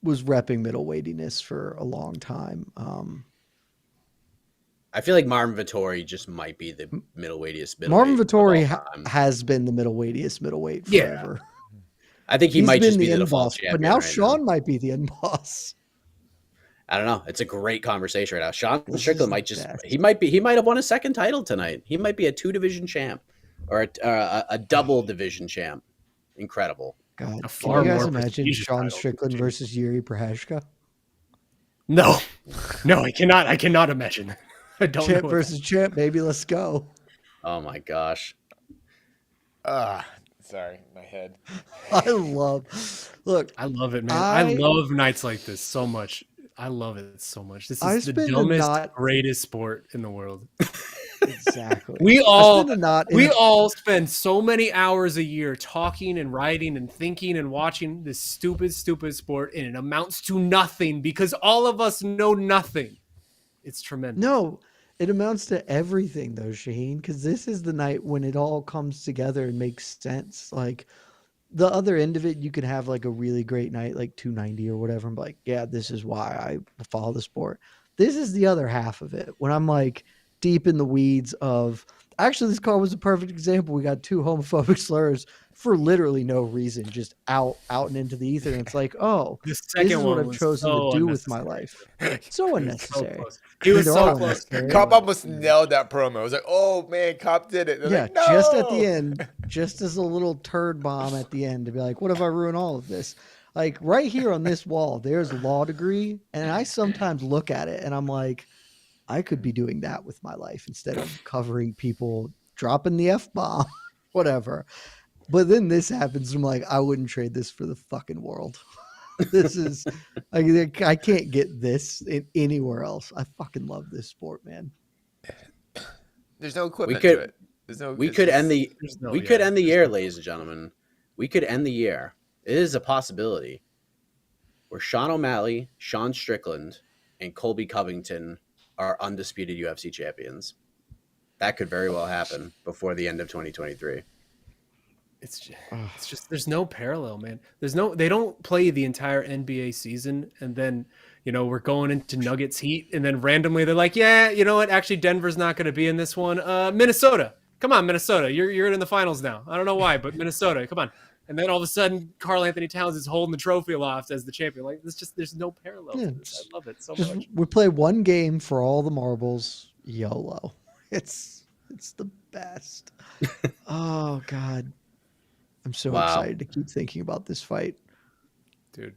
was repping middleweightiness for a long time. I feel like Marvin Vettori just might be the middleweightiest Marvin Vettori time. has been the middleweightiest middleweight Yeah. forever. I think he He's might been just be the end default boss, champion. but now right Sean might be the end boss. I don't know. It's a great conversation right now. Sean This is Strickland the might just best. he might have won a second title tonight. He might be a 2-division champ or a double division champ. Incredible. God, A can far you guys more imagine prestigious Sean title. Strickland versus Yuri Prohashka? No, I cannot. I cannot imagine. I don't Champ know. versus champ, baby. Let's go. Oh my gosh. Sorry, my head. Look, I love it, man. I love nights like this so much. I love it so much. This is the dumbest, greatest sport in the world. Exactly. We all spend so many hours a year talking and writing and thinking and watching this stupid sport, and it amounts to nothing because all of us know nothing. It's tremendous. No, it amounts to everything though, Shaheen, because this is the night when it all comes together and makes sense. Like the other end of it, you could have like a really great night, like 290 or whatever. I'm like, yeah, this is why I follow the sport. This is the other half of it. When I'm like deep in the weeds of actually, this card was a perfect example. We got 2 homophobic slurs for literally no reason, just out and into the ether. And it's like, oh, The this second is what one I've was chosen so to do with my unnecessary. life. So unnecessary. close. He was They're so all close. unnecessary. Cop almost nailed that promo. I was like, oh man, Cop did it. They're Yeah, like, no! just at the end, just as a little turd bomb at the end to be like, what if I ruin all of this? Like right here on this wall, there's law degree. And I sometimes look at it and I'm like, I could be doing that with my life instead of covering people dropping the F-bomb, whatever. But then this happens. And I'm like, I wouldn't trade this for the fucking world. This is, I can't get this anywhere else. I fucking love this sport, man. There's no equipment could- to it. There's no. We it's could just- end the There's no- we yeah, could end the there's year, no- ladies and gentlemen. We could end the year. It is a possibility where Sean O'Malley, Sean Strickland, and Colby Covington are undisputed UFC champions. That could very well happen before the end of 2023. It's just there's no parallel, man. They don't play the entire NBA season and then, we're going into Nuggets Heat and then randomly they're like, yeah, you know what? Actually, Denver's not going to be in this one. Minnesota. Come on, Minnesota. You're in the finals now. I don't know why, but Minnesota, come on. And then all of a sudden, Karl Anthony Towns is holding the trophy aloft as the champion. Like there's no parallel to this. I love it so much. We play one game for all the marbles. YOLO. It's the best. Oh God. I'm so excited to keep thinking about this fight. Dude.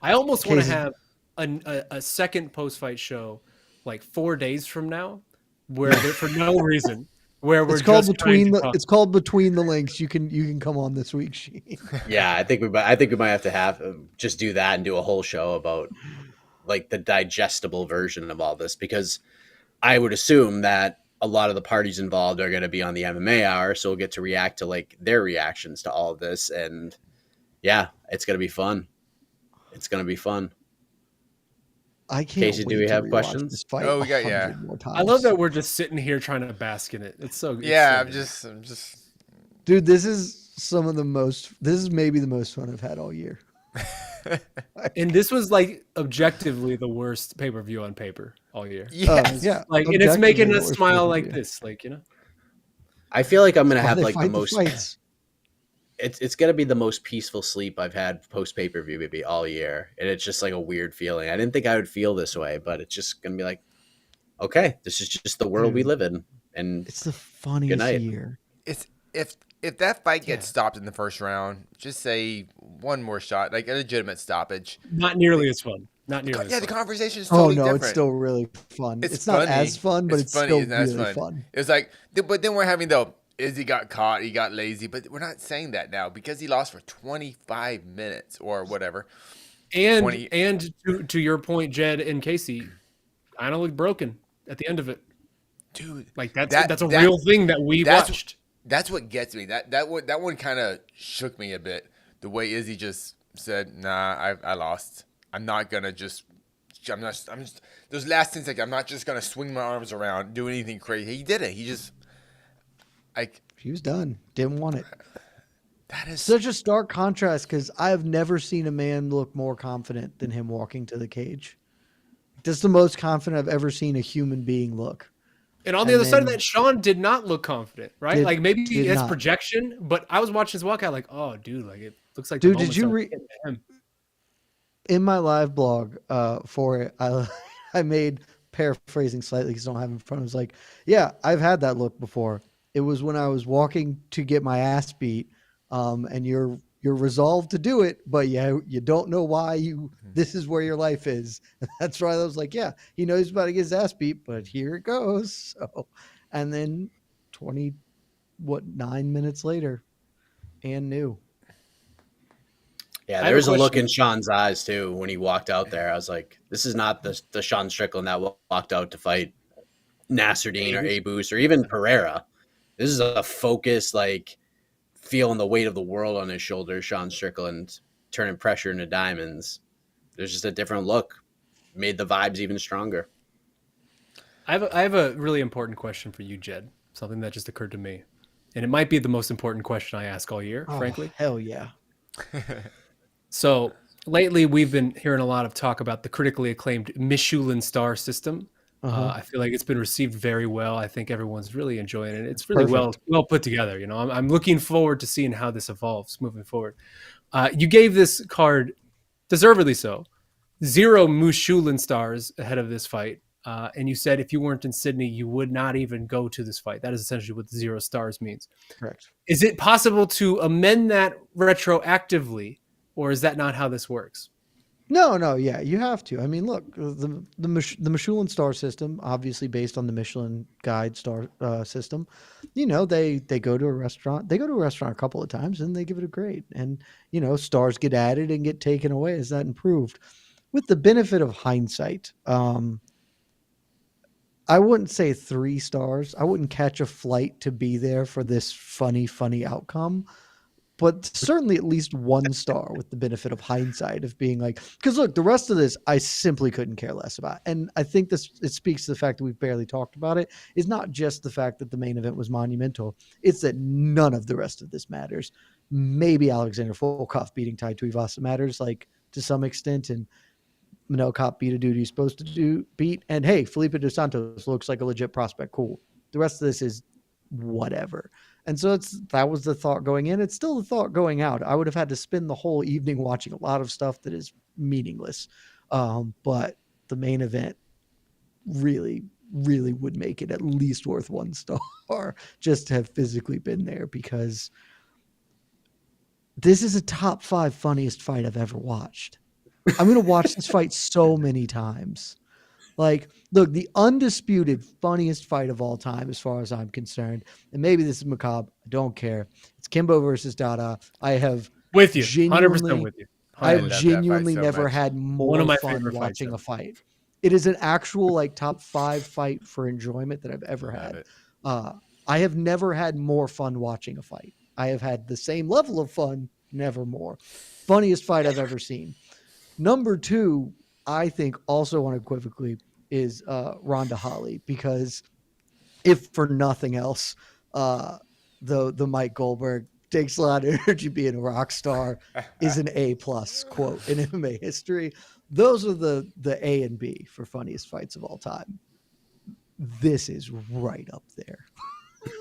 I almost want to have a second post-fight show like 4 days from now where for no reason where we're it's called just it's called Between the Links. You can come on this week, Sheen. Yeah, I think we might have to just do that and do a whole show about like the digestible version of all this, because I would assume that a lot of the parties involved are going to be on the MMA hour, so we'll get to react to like their reactions to all of this, and yeah, it's going to be fun. It's going to be fun. I can't. Casey, do we have questions? This fight Oh, we got 100 more times. I love that we're just sitting here trying to bask in it. It's so Yeah, it's so I'm just. Dude, this is this is maybe the most fun I've had all year. And this was like objectively the worst pay-per-view on paper all year. Yes. Yeah. Like, and it's making objectively us the smile worst like pay-per-view. this, like, I feel like I'm going to Why have they like the fight most. fights? It's going to be the most peaceful sleep I've had post pay-per-view maybe all year, and it's just like a weird feeling. I didn't think I would feel this way, but it's just going to be like, okay, this is just the world we live in, and It's the funniest night. year. It's if that fight gets stopped in the first round, just say one more shot, like a legitimate stoppage. not nearly as fun. Not nearly as Yeah, the fun. conversation is Oh totally no, different. it's still really fun. It's It's not funny. as fun, but it's funny, still not as really fun. It's like, but then we're having Izzy got caught, he got lazy, but we're not saying that now because he lost for 25 minutes or whatever. And 20 and to your point, Jed and Casey, kind of looked broken at the end of it. Dude, Like that's a real thing that we watched. That's what gets me. That one kind of shook me a bit. The way Izzy just said, "Nah, I lost. I'm not gonna just. I'm just. Those last things like I'm not just gonna swing my arms around, do anything crazy." He did it. He just. He was done. Didn't want it. That is Such a stark contrast because I have never seen a man look more confident than him walking to the cage. That's the most confident I've ever seen a human being look. And on the And other side of then that, Sean did not look confident, right? Like maybe did it's not. projection, but I was watching his walkout like, oh, dude, like it looks like Dude, the did moment's you gonna read get to him. in my live blog for it? I made paraphrasing slightly because I don't have it in front. I was like, yeah, I've had that look before. It was when I was walking to get my ass beat, and you're resolved to do it, but you don't know why this is where your life is. That's why I was like, yeah, he knows he's about to get his ass beat, but here it goes. So, and then 9 minutes later, and knew. Yeah, I there have a was a look question. in Sean's eyes too when he walked out there. I was like, this is not the Sean Strickland that walked out to fight Nasruddin or Abus or even Pereira. This is a focused, like feeling the weight of the world on his shoulders. Sean Strickland turning pressure into diamonds. There's just a different look. Made the vibes even stronger. I have a really important question for you, Jed. Something that just occurred to me, and it might be the most important question I ask all year, frankly. Hell yeah. So lately, we've been hearing a lot of talk about the critically acclaimed Michelin star system. I feel like it's been received very well. I think everyone's really enjoying it. It's really well put together. You know, I'm looking forward to seeing how this evolves moving forward. You gave this card, deservedly so, 0 Michelin stars ahead of this fight. And you said if you weren't in Sydney, you would not even go to this fight. That is essentially what the 0 stars means. Correct. Is it possible to amend that retroactively, or is that not how this works? No, yeah, you have to. I mean, look, the Michelin star system, obviously based on the Michelin guide star system. You know, they go to a restaurant. They go to a restaurant a couple of times and they give it a grade. And you know, stars get added and get taken away as that improved. With the benefit of hindsight, I wouldn't say 3 stars. I wouldn't catch a flight to be there for this funny outcome. But certainly at least 1 star with the benefit of hindsight of being like, because look, the rest of this I simply couldn't care less about. And I think it speaks to the fact that we've barely talked about it. It's not just the fact that the main event was monumental. It's that none of the rest of this matters. Maybe Alexander Volkov beating Tai Tuivasa matters, like to some extent, and Manel Kape beat a dude he's supposed to beat. And hey, Felipe Dos Santos looks like a legit prospect. Cool. The rest of this is whatever. And so that was the thought going in. It's still the thought going out. I would have had to spend the whole evening watching a lot of stuff that is meaningless. But the main event really, really would make it at least worth 1 star just to have physically been there, because this is a top 5 funniest fight I've ever watched. I'm going to watch this fight so many times. Like, look, the undisputed funniest fight of all time, as far as I'm concerned, and maybe this is macabre, I don't care. It's Kimbo versus Dada. I have with you, 100% with you. I've genuinely never had more fun watching a fight. It is an actual like top 5 fight for enjoyment that I've ever had. I have never had more fun watching a fight. I have had the same level of fun, never more. Funniest fight I've ever seen. Number 2, I think also unequivocally is Ronda Holly, because if for nothing else, the Mike Goldberg takes a lot of energy being a rock star is an A+ quote in MMA history. Those are the A and B for funniest fights of all time. This is right up there.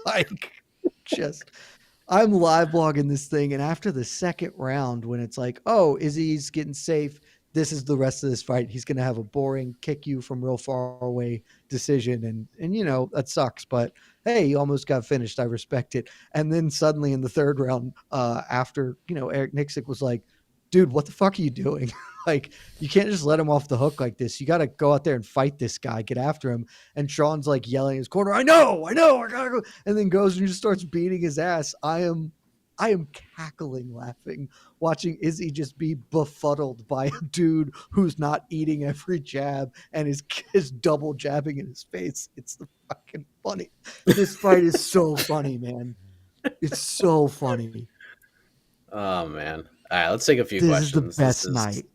Like, just I'm live blogging this thing, and after the second round, when it's like, oh, Izzy's getting safe, this is the rest of this fight. He's going to have a boring kick you from real far away decision. And you know, that sucks, but hey, he almost got finished. I respect it. And then suddenly in the third round, after, you know, Eric Nixick was like, dude, what the fuck are you doing? Like, you can't just let him off the hook like this. You got to go out there and fight this guy, get after him. And Sean's like yelling in his corner, I know, I gotta go. And then goes and just starts beating his ass. I am cackling, laughing, watching Izzy just be befuddled by a dude who's not eating every jab and is double jabbing in his face. It's the fucking funny. This fight is so funny, man. It's so funny. Oh, man. All right, let's take a few questions. This is the best night.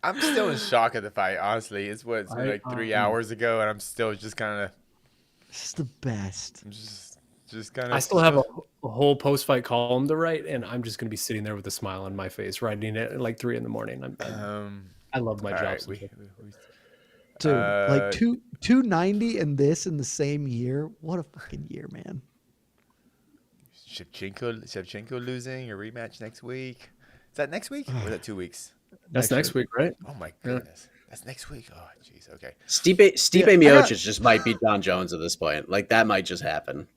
I'm still in shock at the fight. Honestly, it's what, it's been like 3 hours ago, and I'm still just kind of. This is the best. I'm just kind of. I still have a whole post-fight column to write, and I'm just going to be sitting there with a smile on my face, writing it at like 3 a.m. I love my job. Right, Dude, like 290 and this in the same year. What a fucking year, man. Shevchenko losing a rematch next week. Is that next week or is that 2 weeks? That's next week, right? Oh my goodness, that's next week. Oh jeez, okay. Stipe Miocic just might beat John Jones at this point. Like that might just happen.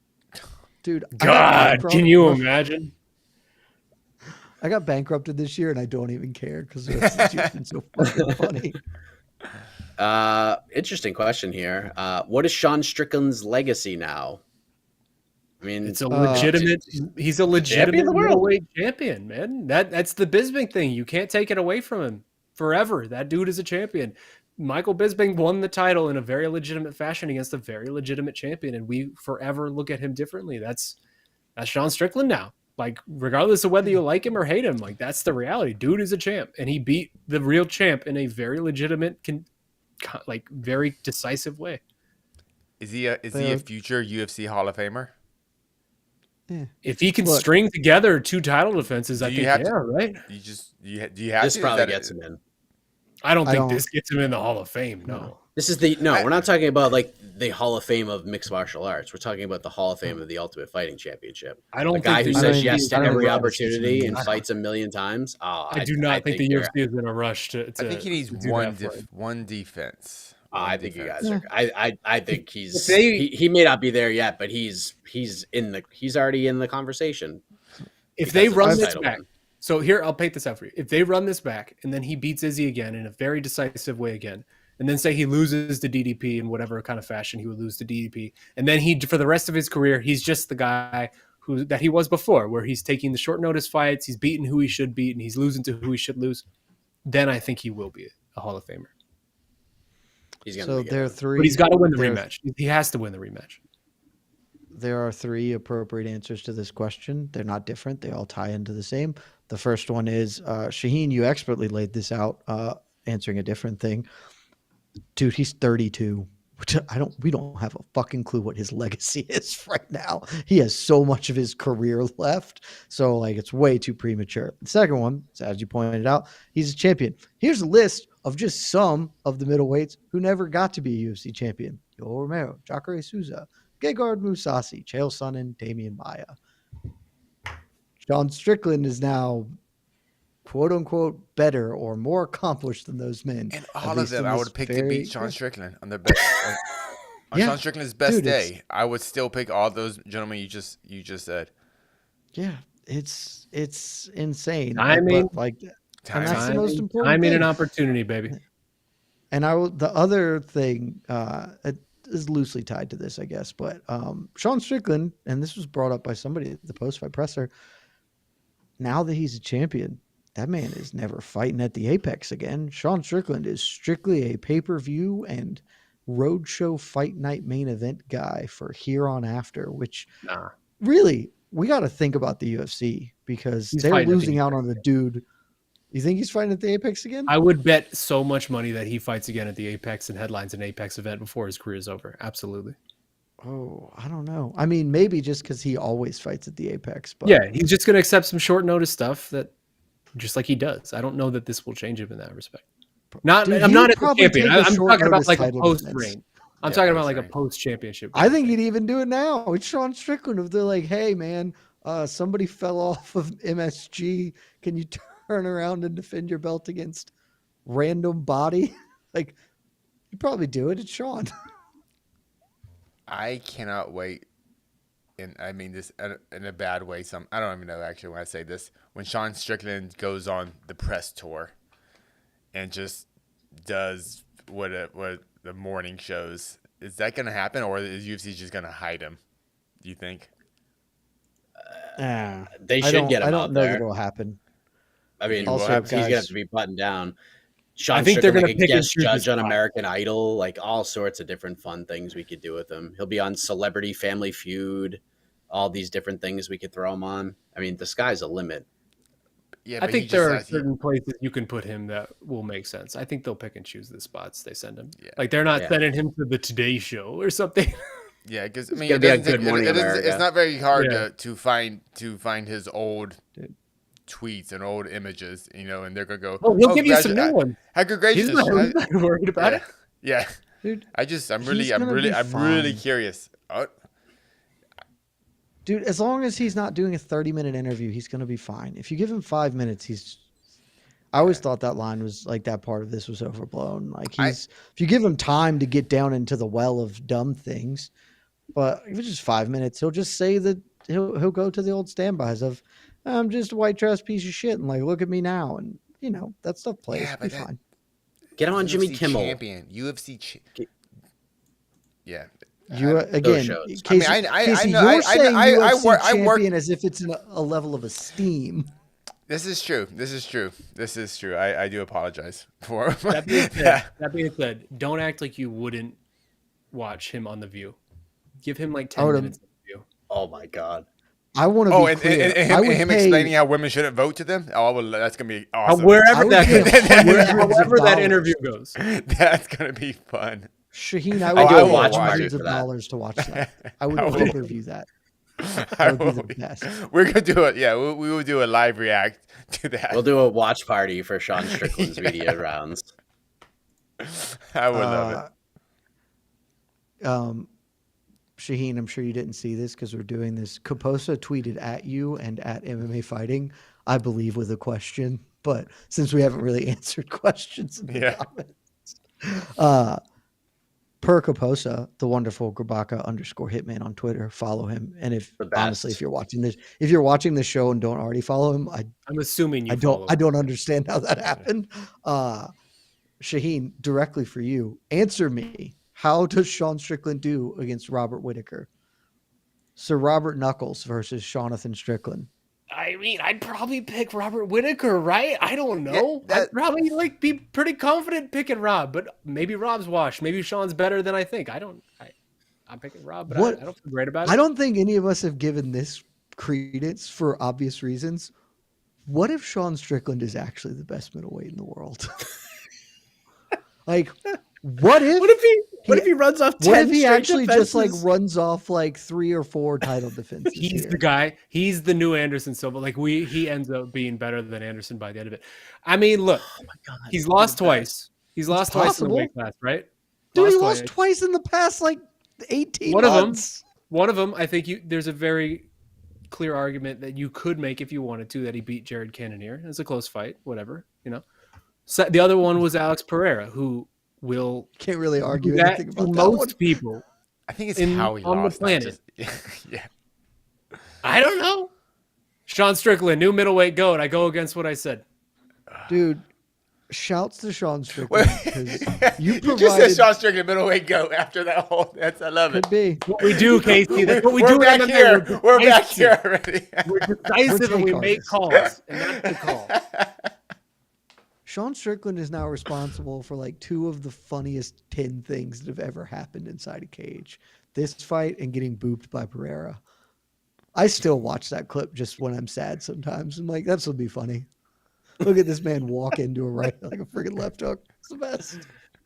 Dude, God, can you imagine? I got bankrupted this year, and I don't even care because it's been so fucking funny. Interesting question here. What is Sean Strickland's legacy now? I mean, It's a legitimate. He's a legitimate middleweight champion, man. That's the Bisping thing. You can't take it away from him forever. That dude is a champion. Michael Bisping won the title in a very legitimate fashion against a very legitimate champion, and we forever look at him differently. That's Sean Strickland now. Like, regardless of whether you like him or hate him, like that's the reality. Dude is a champ, and he beat the real champ in a very legitimate, like very decisive way. Is he a future UFC Hall of Famer? Yeah. If he can string together 2 title defenses, I think right. Do you have this to? probably gets him in. I don't think this gets him in the Hall of Fame. No. This is we're not talking about like the Hall of Fame of mixed martial arts. We're talking about the Hall of Fame of the Ultimate Fighting Championship. I don't the guy who says yes to every opportunity and I fights a million times. I do not think the UFC is in a rush to. I think he needs one defense. I think you guys are. I think he may not be there yet, but he's already in the conversation. If they run this back, so here I'll paint this out for you. If they run this back and then he beats Izzy again in a very decisive way again, and then say he loses to DDP in whatever kind of fashion he would lose to DDP, and then he for the rest of his career he's just the guy that he was before, where he's taking the short notice fights, he's beating who he should beat, and he's losing to who he should lose. Then I think he will be a Hall of Famer. He's gonna so there are 3, but he's got to win the rematch. He has to win the rematch. There are 3 appropriate answers to this question. They're not different. They all tie into the same. The first one is Shaheen. You expertly laid this out, answering a different thing. Dude, he's 32. We don't have a fucking clue what his legacy is right now. He has so much of his career left. So like it's way too premature. The second one, as you pointed out, he's a champion. Here's a list of just some of the middleweights who never got to be a UFC champion. Yoel Romero, Jacare Souza, Gegard Mousasi, Chael Sonnen, Damian Maia. Sean Strickland is now quote unquote better or more accomplished than those men. And all of them, I would pick to beat Sean Strickland on their best. On Sean Strickland's best day, I would still pick all those gentlemen you just said. Yeah, it's insane. Timing, and that's the most important timing thing. And opportunity, baby. And the other thing is loosely tied to this, I guess. But Sean Strickland, and this was brought up by somebody at the post-fight presser. Now that he's a champion, that man is never fighting at the Apex again. Sean Strickland is strictly a pay-per-view and roadshow fight night main event guy for here on after, which really, we got to think about the UFC because they're losing out on a dude. You think he's fighting at the Apex again? I would bet so much money that he fights again at the Apex and headlines an Apex event before his career is over. Absolutely. Oh, I don't know. I mean, maybe just because he always fights at the Apex. But yeah, he's just going to accept some short notice stuff that, just like he does. I don't know that this will change him in that respect. I'm not at the champion. I'm talking about like a post reign. I'm talking about like a post championship. I think he'd even do it now. It's Sean Strickland. If they're like, hey man, somebody fell off of MSG. Can you turn around and defend your belt against random body? Like, you'd probably do it. It's Sean. I cannot wait. And I mean this in a bad way. I don't even know actually when I say this. When Sean Strickland goes on the press tour and just does what the morning shows, is that going to happen, or is UFC just going to hide him? Do you think? They should get him out there. I don't know that it'll happen. I mean, also, he's going to have to be buttoned down. I think they're going to pick guest judge on American Idol, like all sorts of different fun things we could do with him. He'll be on Celebrity Family Feud, all these different things we could throw him on. I mean, the sky's the limit. Yeah, I but think he there just are has, certain places you can put him that will make sense. I think they'll pick and choose the spots they send him. Yeah. Like they're not Yeah. sending him to the Today Show or something. yeah, because I It's mean, gonna it be on doesn't take, Good Morning it doesn't, America. it's not very hard Yeah. to find his old Dude. tweets and old images, you know, and they're gonna go, Well, he'll give you some new ones. How gracious. He's not worried about yeah, it. yeah. Dude, I'm he's really gonna be fine. curious. Oh, Dude, as long as he's not doing a 30-minute interview, he's going to be fine. If you give him 5 minutes, I always thought that line was like that part of this was overblown. Like if you give him time to get down into the well of dumb things, but if it's just 5 minutes, he'll just say that he'll go to the old standbys of, I'm just a white trash piece of shit. And like, look at me now. And you know, that stuff plays. Yeah, Be but fine. Get him on Jimmy UFC Kimmel. champion, yeah. You again, shows. Casey, I mean, I Casey, know- you're saying I UFC work champion as if it's a level of esteem. This is true. I do apologize for That being said, don't act like you wouldn't watch him on The View. Give him like 10 minutes of The View. Oh my god. I want to Oh, be and, clear. and I would him pay- explaining how women shouldn't vote to them. Oh, well, that's gonna be awesome. I Wherever would that pay hundreds of however that dollars. interview goes. That's gonna be fun. Shaheen, I I would do pay watch hundreds party of for that. dollars to watch that. I would I will. pay-per-view that. That would be the best. We're gonna do it. Yeah, we will do a live react to that. We'll do a watch party for Sean Strickland's video rounds. I would love it. Shaheen, I'm sure you didn't see this because we're doing this. Kaposa tweeted at you and at MMA Fighting, I believe, with a question. But since we haven't really answered questions in the comments, per Kaposa, the wonderful Grabaka _hitman on Twitter, follow him. And if The best. honestly, if you're watching this show and don't already follow him, I'm assuming you I don't understand how that happened. Shaheen, directly for you, answer me. How does Sean Strickland do against Robert Whittaker? Sir Robert Knuckles versus Jonathan Strickland. I mean, I'd probably pick Robert Whittaker, right? I don't know. Yeah, I'd probably be pretty confident picking Rob, but maybe Rob's washed. Maybe Sean's better than I think. I'm picking Rob, but I don't feel great about it. I don't think any of us have given this credence for obvious reasons. What if Sean Strickland is actually the best middleweight in the world? Like, what if he runs off 10 What if he straight actually just like defenses? runs off like 3 or 4 title defenses? He's here? the guy. He's the new Anderson Silva. Like he ends up being better than Anderson by the end of it. I mean, look, he's lost twice. He's lost twice in the weight class, right? Dude, he lost twice in the past like 18 One of them. months. One of them, I think there's a very clear argument that you could make if you wanted to that he beat Jared Cannonier. It's a close fight, whatever, you know. So the other one was Alex Pereira, who will Can't really argue that anything for about that one. most people. I think it's in- how he on the lost. not planet. just- yeah. I don't know. Sean Strickland, new middleweight goat. I go against what I said. Dude, shouts to Sean Strickland Wait. because you You just said provided Sean Strickland middleweight go after that whole. I love it. could be. What we do, Casey. That's what we We're do. back in MMA. here. We're back decisive. here already. We're decisive and we take make calls, and that's the call. Sean Strickland is now responsible for like 2 of the funniest 10 things that have ever happened inside a cage. This fight and getting booped by Pereira. I still watch that clip just when I'm sad sometimes. I'm like, that's will be funny. Look at this man walk into a right like a freaking left hook. It's the best.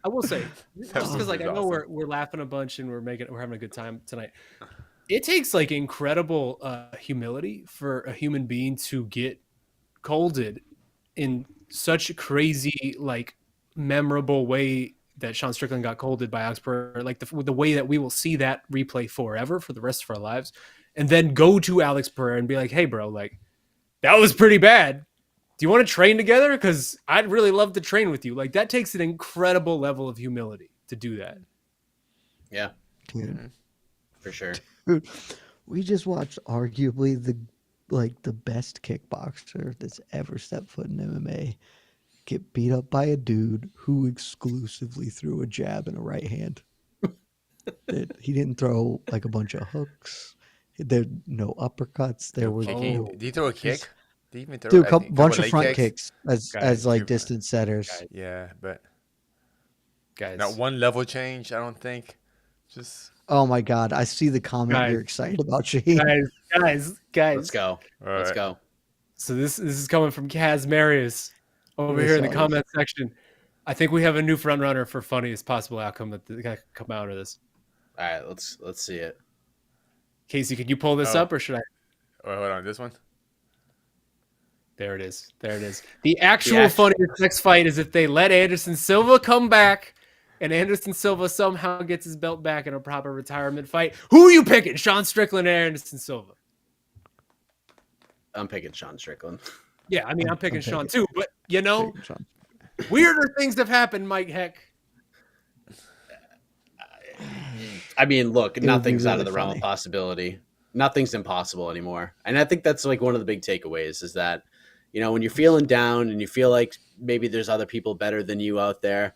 I will say, just because like I know awesome. we're laughing a bunch and we're having a good time tonight. It takes like incredible humility for a human being to get colded in such a crazy, like memorable way that Sean Strickland got colded by Alex Pereira, like the way that we will see that replay forever for the rest of our lives, and then go to Alex Pereira and be like, "Hey, bro, like that was pretty bad. Do you want to train together? Because I'd really love to train with you." Like that takes an incredible level of humility to do that. Yeah, Dude, for sure. dude, we just watched arguably the best kickboxer that's ever stepped foot in MMA get beat up by a dude who exclusively threw a jab and a right hand. He didn't throw like a bunch of hooks. There no uppercuts. There were Kicking. no, Did he throw a kick? Did he even throw dude, I a think, bunch of leg front kicks as Guys, like you're- distance setters. Guys. Yeah, but Guys, not one level change. I don't think. Just Oh my god, I see the comment Guys. you're excited about, Shaheen. guys. Let's go. all Let's right. go. So this is coming from Kaz Marius over here in the comment section. I think we have a new front runner for funniest possible outcome that could come out of this. All right, let's see it. Casey, can you pull this up or should I? Oh, hold on, this one. There it is. The actual funniest next fight is if they let Anderson Silva come back and Anderson Silva somehow gets his belt back in a proper retirement fight. Who are you picking? Sean Strickland or Anderson Silva? I'm picking Sean Strickland. Yeah, I mean, I'm picking Sean too, but you know, weirder things have happened, Mike Heck. I mean, look, nothing's out of the realm of possibility. Nothing's impossible anymore. And I think that's like one of the big takeaways is that, you know, when you're feeling down and you feel like maybe there's other people better than you out there,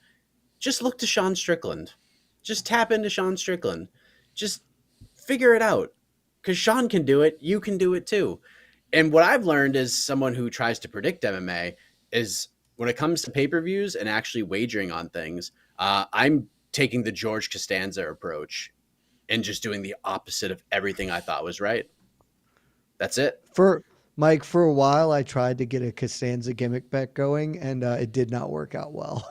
just look to Sean Strickland. Just tap into Sean Strickland. Just figure it out. Because Sean can do it. You can do it too. And what I've learned as someone who tries to predict MMA is when it comes to pay-per-views and actually wagering on things, I'm taking the George Costanza approach and just doing the opposite of everything I thought was right. That's it. For Mike, for a while, I tried to get a Costanza gimmick bet going, and it did not work out well.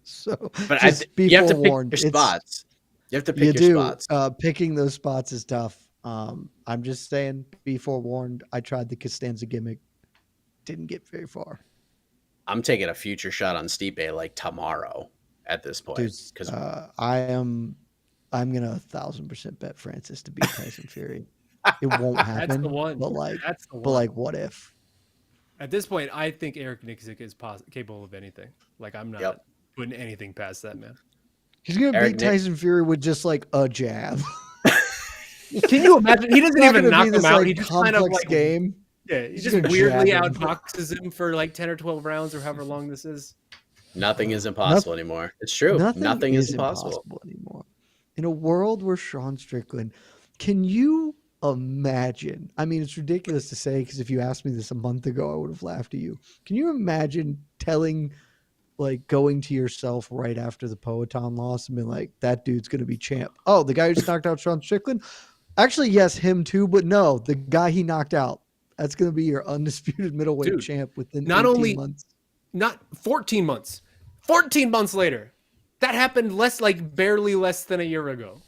So, but you have to pick your spots. You have to pick your spots. Picking those spots is tough. I'm just saying, be forewarned. I tried the Costanza gimmick, didn't get very far. I'm taking a future shot on Stipe like tomorrow at this point because I'm gonna 1,000% bet Francis to beat Tyson Fury. It won't happen. That's the one. But like, what if? At this point, I think Eric Nikic is capable of anything. Like, I'm not putting anything past that man. He's gonna beat Tyson Fury with just like a jab. Can you imagine? He doesn't even knock him out. Like, he just kind of like game. Yeah, he just weirdly outboxes him for like 10 or 12 rounds or however long this is. Nothing is impossible anymore. It's true. Nothing is impossible anymore. In a world where Sean Strickland, can you imagine? I mean, it's ridiculous to say because if you asked me this a month ago, I would have laughed at you. Can you imagine going to yourself right after the Poetan loss and being like, that dude's going to be champ? Oh, the guy who just knocked out Sean Strickland? Actually, yes, him too, but no, the guy he knocked out. That's going to be your undisputed middleweight champ within 18 months. Not 14 months. 14 months later. That happened barely less than a year ago.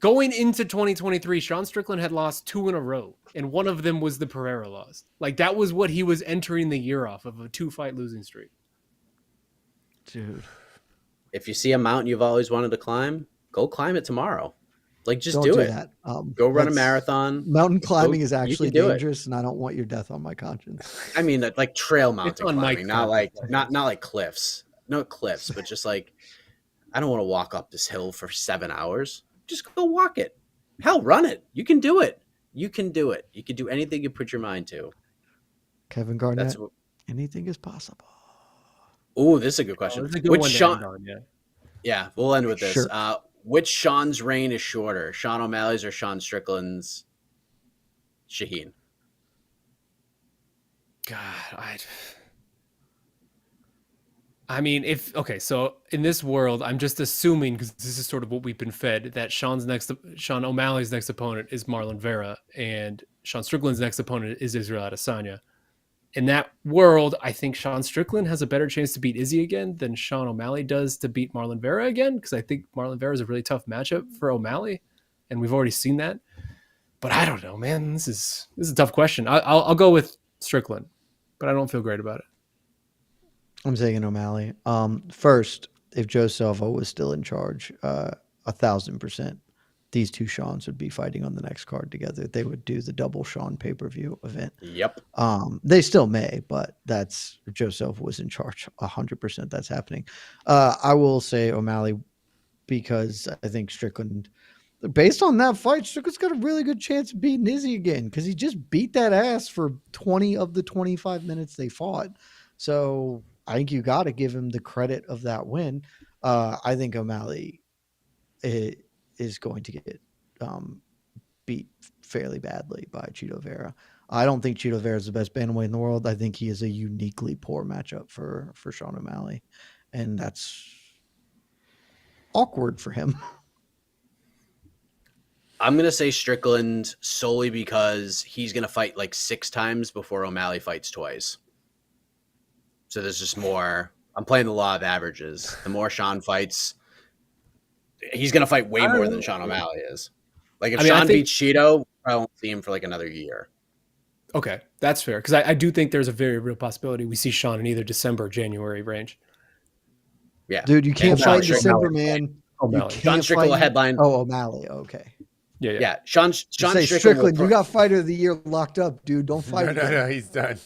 Going into 2023, Sean Strickland had lost 2 in a row, and one of them was the Pereira loss. Like, that was what he was entering the year off of, a 2-fight losing streak. Dude. If you see a mountain you've always wanted to climb, go climb it tomorrow. Like, just Don't do do it. That. Go run a marathon. Mountain climbing is actually dangerous, and I don't want your death on my conscience. I mean, like trail mountain climbing, not like cliffs. No cliffs, but just like, I don't want to walk up this hill for 7 hours. Just go walk it. Hell, run it. You can do it. You can do it. You can do anything you put your mind to. Kevin Garnett, anything is possible. Oh, this is a good question. Yeah, we'll end with this. Sure. Which Sean's reign is shorter, Sean O'Malley's or Sean Strickland's? Shaheen. God, I mean, so in this world, I'm just assuming, because this is sort of what we've been fed, that Sean O'Malley's next opponent is Marlon Vera, and Sean Strickland's next opponent is Israel Adesanya. In that world, I think Sean Strickland has a better chance to beat Izzy again than Sean O'Malley does to beat Marlon Vera again, because I think Marlon Vera is a really tough matchup for O'Malley, and we've already seen that. But I don't know, man. This is a tough question. I'll go with Strickland, but I don't feel great about it. I'm taking O'Malley. First, if Joe Silva was still in charge, 1,000%, these two Seans would be fighting on the next card together. They would do the double Sean pay-per-view event. Yep. They still may, but that's Joe Silva was in charge. 100% that's happening. I will say O'Malley because I think Strickland, based on that fight, Strickland's got a really good chance of beating Izzy again because he just beat that ass for 20 of the 25 minutes they fought. So I think you got to give him the credit of that win. I think O'Malley is going to get beat fairly badly by Chito Vera. I don't think Chito Vera is the best bantamweight in the world. I think he is a uniquely poor matchup for Sean O'Malley, and that's awkward for him. I'm gonna say Strickland solely because he's gonna fight like 6 times before O'Malley fights twice. So there's just more. I'm playing the law of averages. The more Sean fights, he's gonna fight way more than Sean O'Malley is. Like if Sean beats Cheeto, I won't see him for like another year. Okay, that's fair because I do think there's a very real possibility we see Sean in either December or January range. Yeah, dude, you can't fight in December, man. O'Malley. Sean Strickland will headline. Oh, O'Malley. Okay. Yeah. Sean Strickland, you got fighter of the year locked up, dude. Don't fight. No, he's done.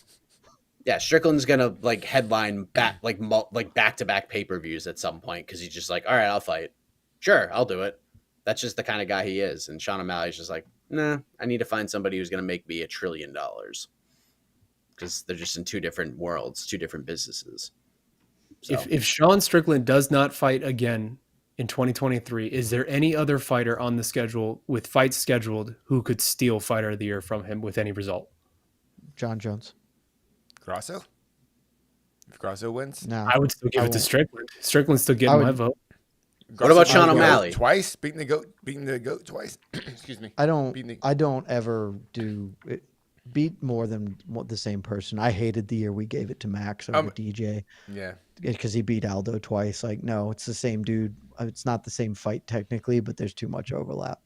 Yeah, Strickland's gonna like headline back to back pay-per-views at some point because he's just like, all right, I'll fight. Sure, I'll do it. That's just the kind of guy he is. And Sean O'Malley's just like, nah, I need to find somebody who's gonna make me $1 trillion because they're just in 2 different worlds, 2 different businesses. So. If Sean Strickland does not fight again in 2023, is there any other fighter on the schedule with fights scheduled who could steal fighter of the year from him with any result? John Jones. Grasso? If Grasso wins? No. I would still give it to Strickland. Strickland's still getting my vote. What about Sean O'Malley? Twice? Beating the goat twice? Excuse me. I don't ever do it. Beat more than the same person. I hated the year we gave it to Max over DJ. Yeah. Because he beat Aldo twice. Like, no, it's the same dude. It's not the same fight technically, but there's too much overlap.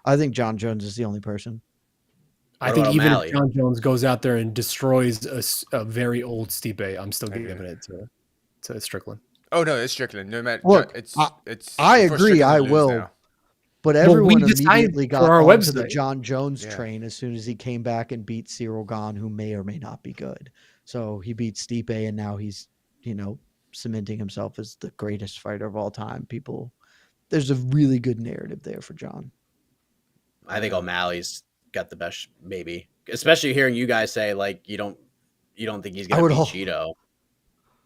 I think John Jones is the only person. I think even if John Jones goes out there and destroys a very old Stipe, I'm still giving it to Strickland. Oh no, it's Strickland. No matter. Look, it's. I agree. I will. Now. But everyone immediately got onto the John Jones train as soon as he came back and beat Cyril Gane, who may or may not be good. So he beat Stipe, and now he's, cementing himself as the greatest fighter of all time. There's a really good narrative there for John. I think O'Malley's got the best, maybe, especially hearing you guys say like you don't think he's gonna beat Cheeto.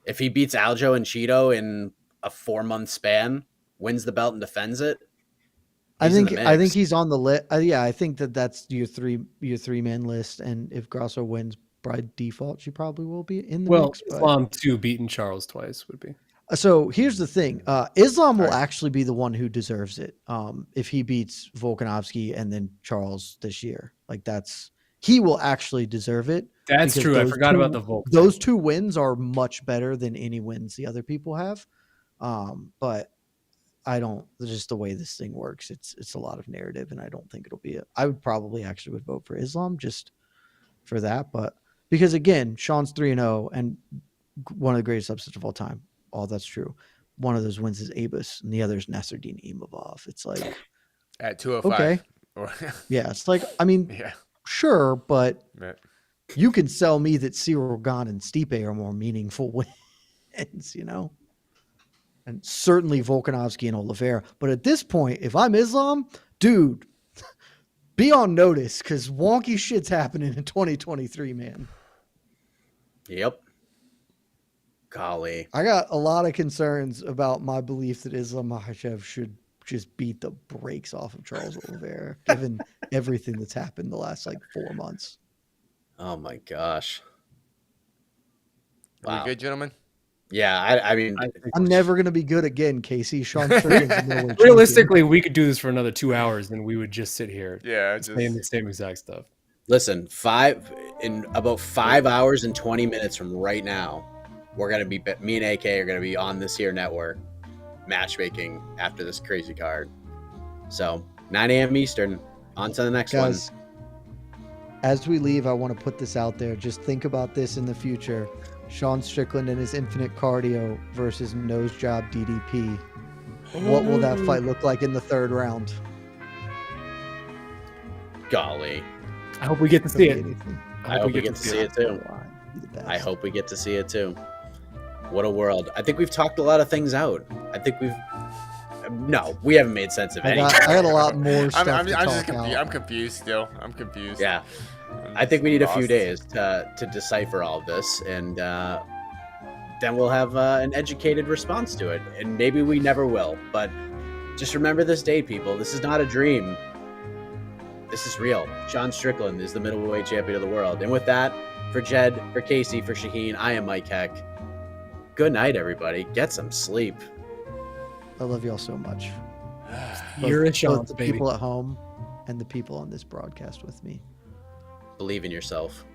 If he beats Aljo and Cheeto in a 4-month span, wins the belt and defends it. I think he's on the list. I think that's your three man list, and if Grasso wins by default, she probably will be in the mix. Islam too, beating Charles twice would be. So here's the thing: Islam will actually be the one who deserves it if he beats Volkanovski and then Charles this year. He will actually deserve it. That's true. I forgot about the Volk. Those 2 wins are much better than any wins the other people have. But I don't. Just the way this thing works, it's a lot of narrative, and I don't think it'll be. I would probably would vote for Islam just for that, but because again, Sean's 3-0 and one of the greatest upsets of all time. All that's true. One of those wins is Abus, and the other is Nasruddin Imavov. It's like at 205. Okay. Yeah, it's like sure, but you can sell me that Cyril Gane and Stipe are more meaningful wins, and certainly Volkanovski and Oliveira. But at this point, if I'm Islam, dude, be on notice because wonky shit's happening in 2023, man. Yep. Golly. I got a lot of concerns about my belief that Islam Makhachev should just beat the brakes off of Charles Oliveira, given everything that's happened the last 4 months. Oh my gosh. Wow. Are we good, gentlemen? Yeah, I mean, I'm never going to be good again, Casey. Sean Strickland's realistically, we could do this for another 2 hours and we would just sit here saying the same exact stuff. Listen, in about 5 hours and 20 minutes from right now, we're going to be, me and AK are going to be on this here network matchmaking after this crazy card. So 9 a.m. Eastern, on to the next one. As we leave, I want to put this out there. Just think about this in the future. Sean Strickland and his infinite cardio versus nose job DDP. What will that fight look like in the 3rd round? Golly. I hope we get to see it. I hope we get to see it too. I hope we get to see it too. What a world. I think we've talked a lot of things out. I think we haven't made sense of anything. I got a lot more stuff I'm confused still. I'm confused. Yeah. I think we need a few days to decipher all of this, and then we'll have an educated response to it. And maybe we never will, but just remember this date, people. This is not a dream. This is real. Sean Strickland is the middleweight champion of the world. And with that, for Jed, for Casey, for Shaheen, I am Mike Heck. Good night, everybody. Get some sleep. I love y'all so much. You're a Sean, the baby. People at home and the people on this broadcast with me. Believe in yourself.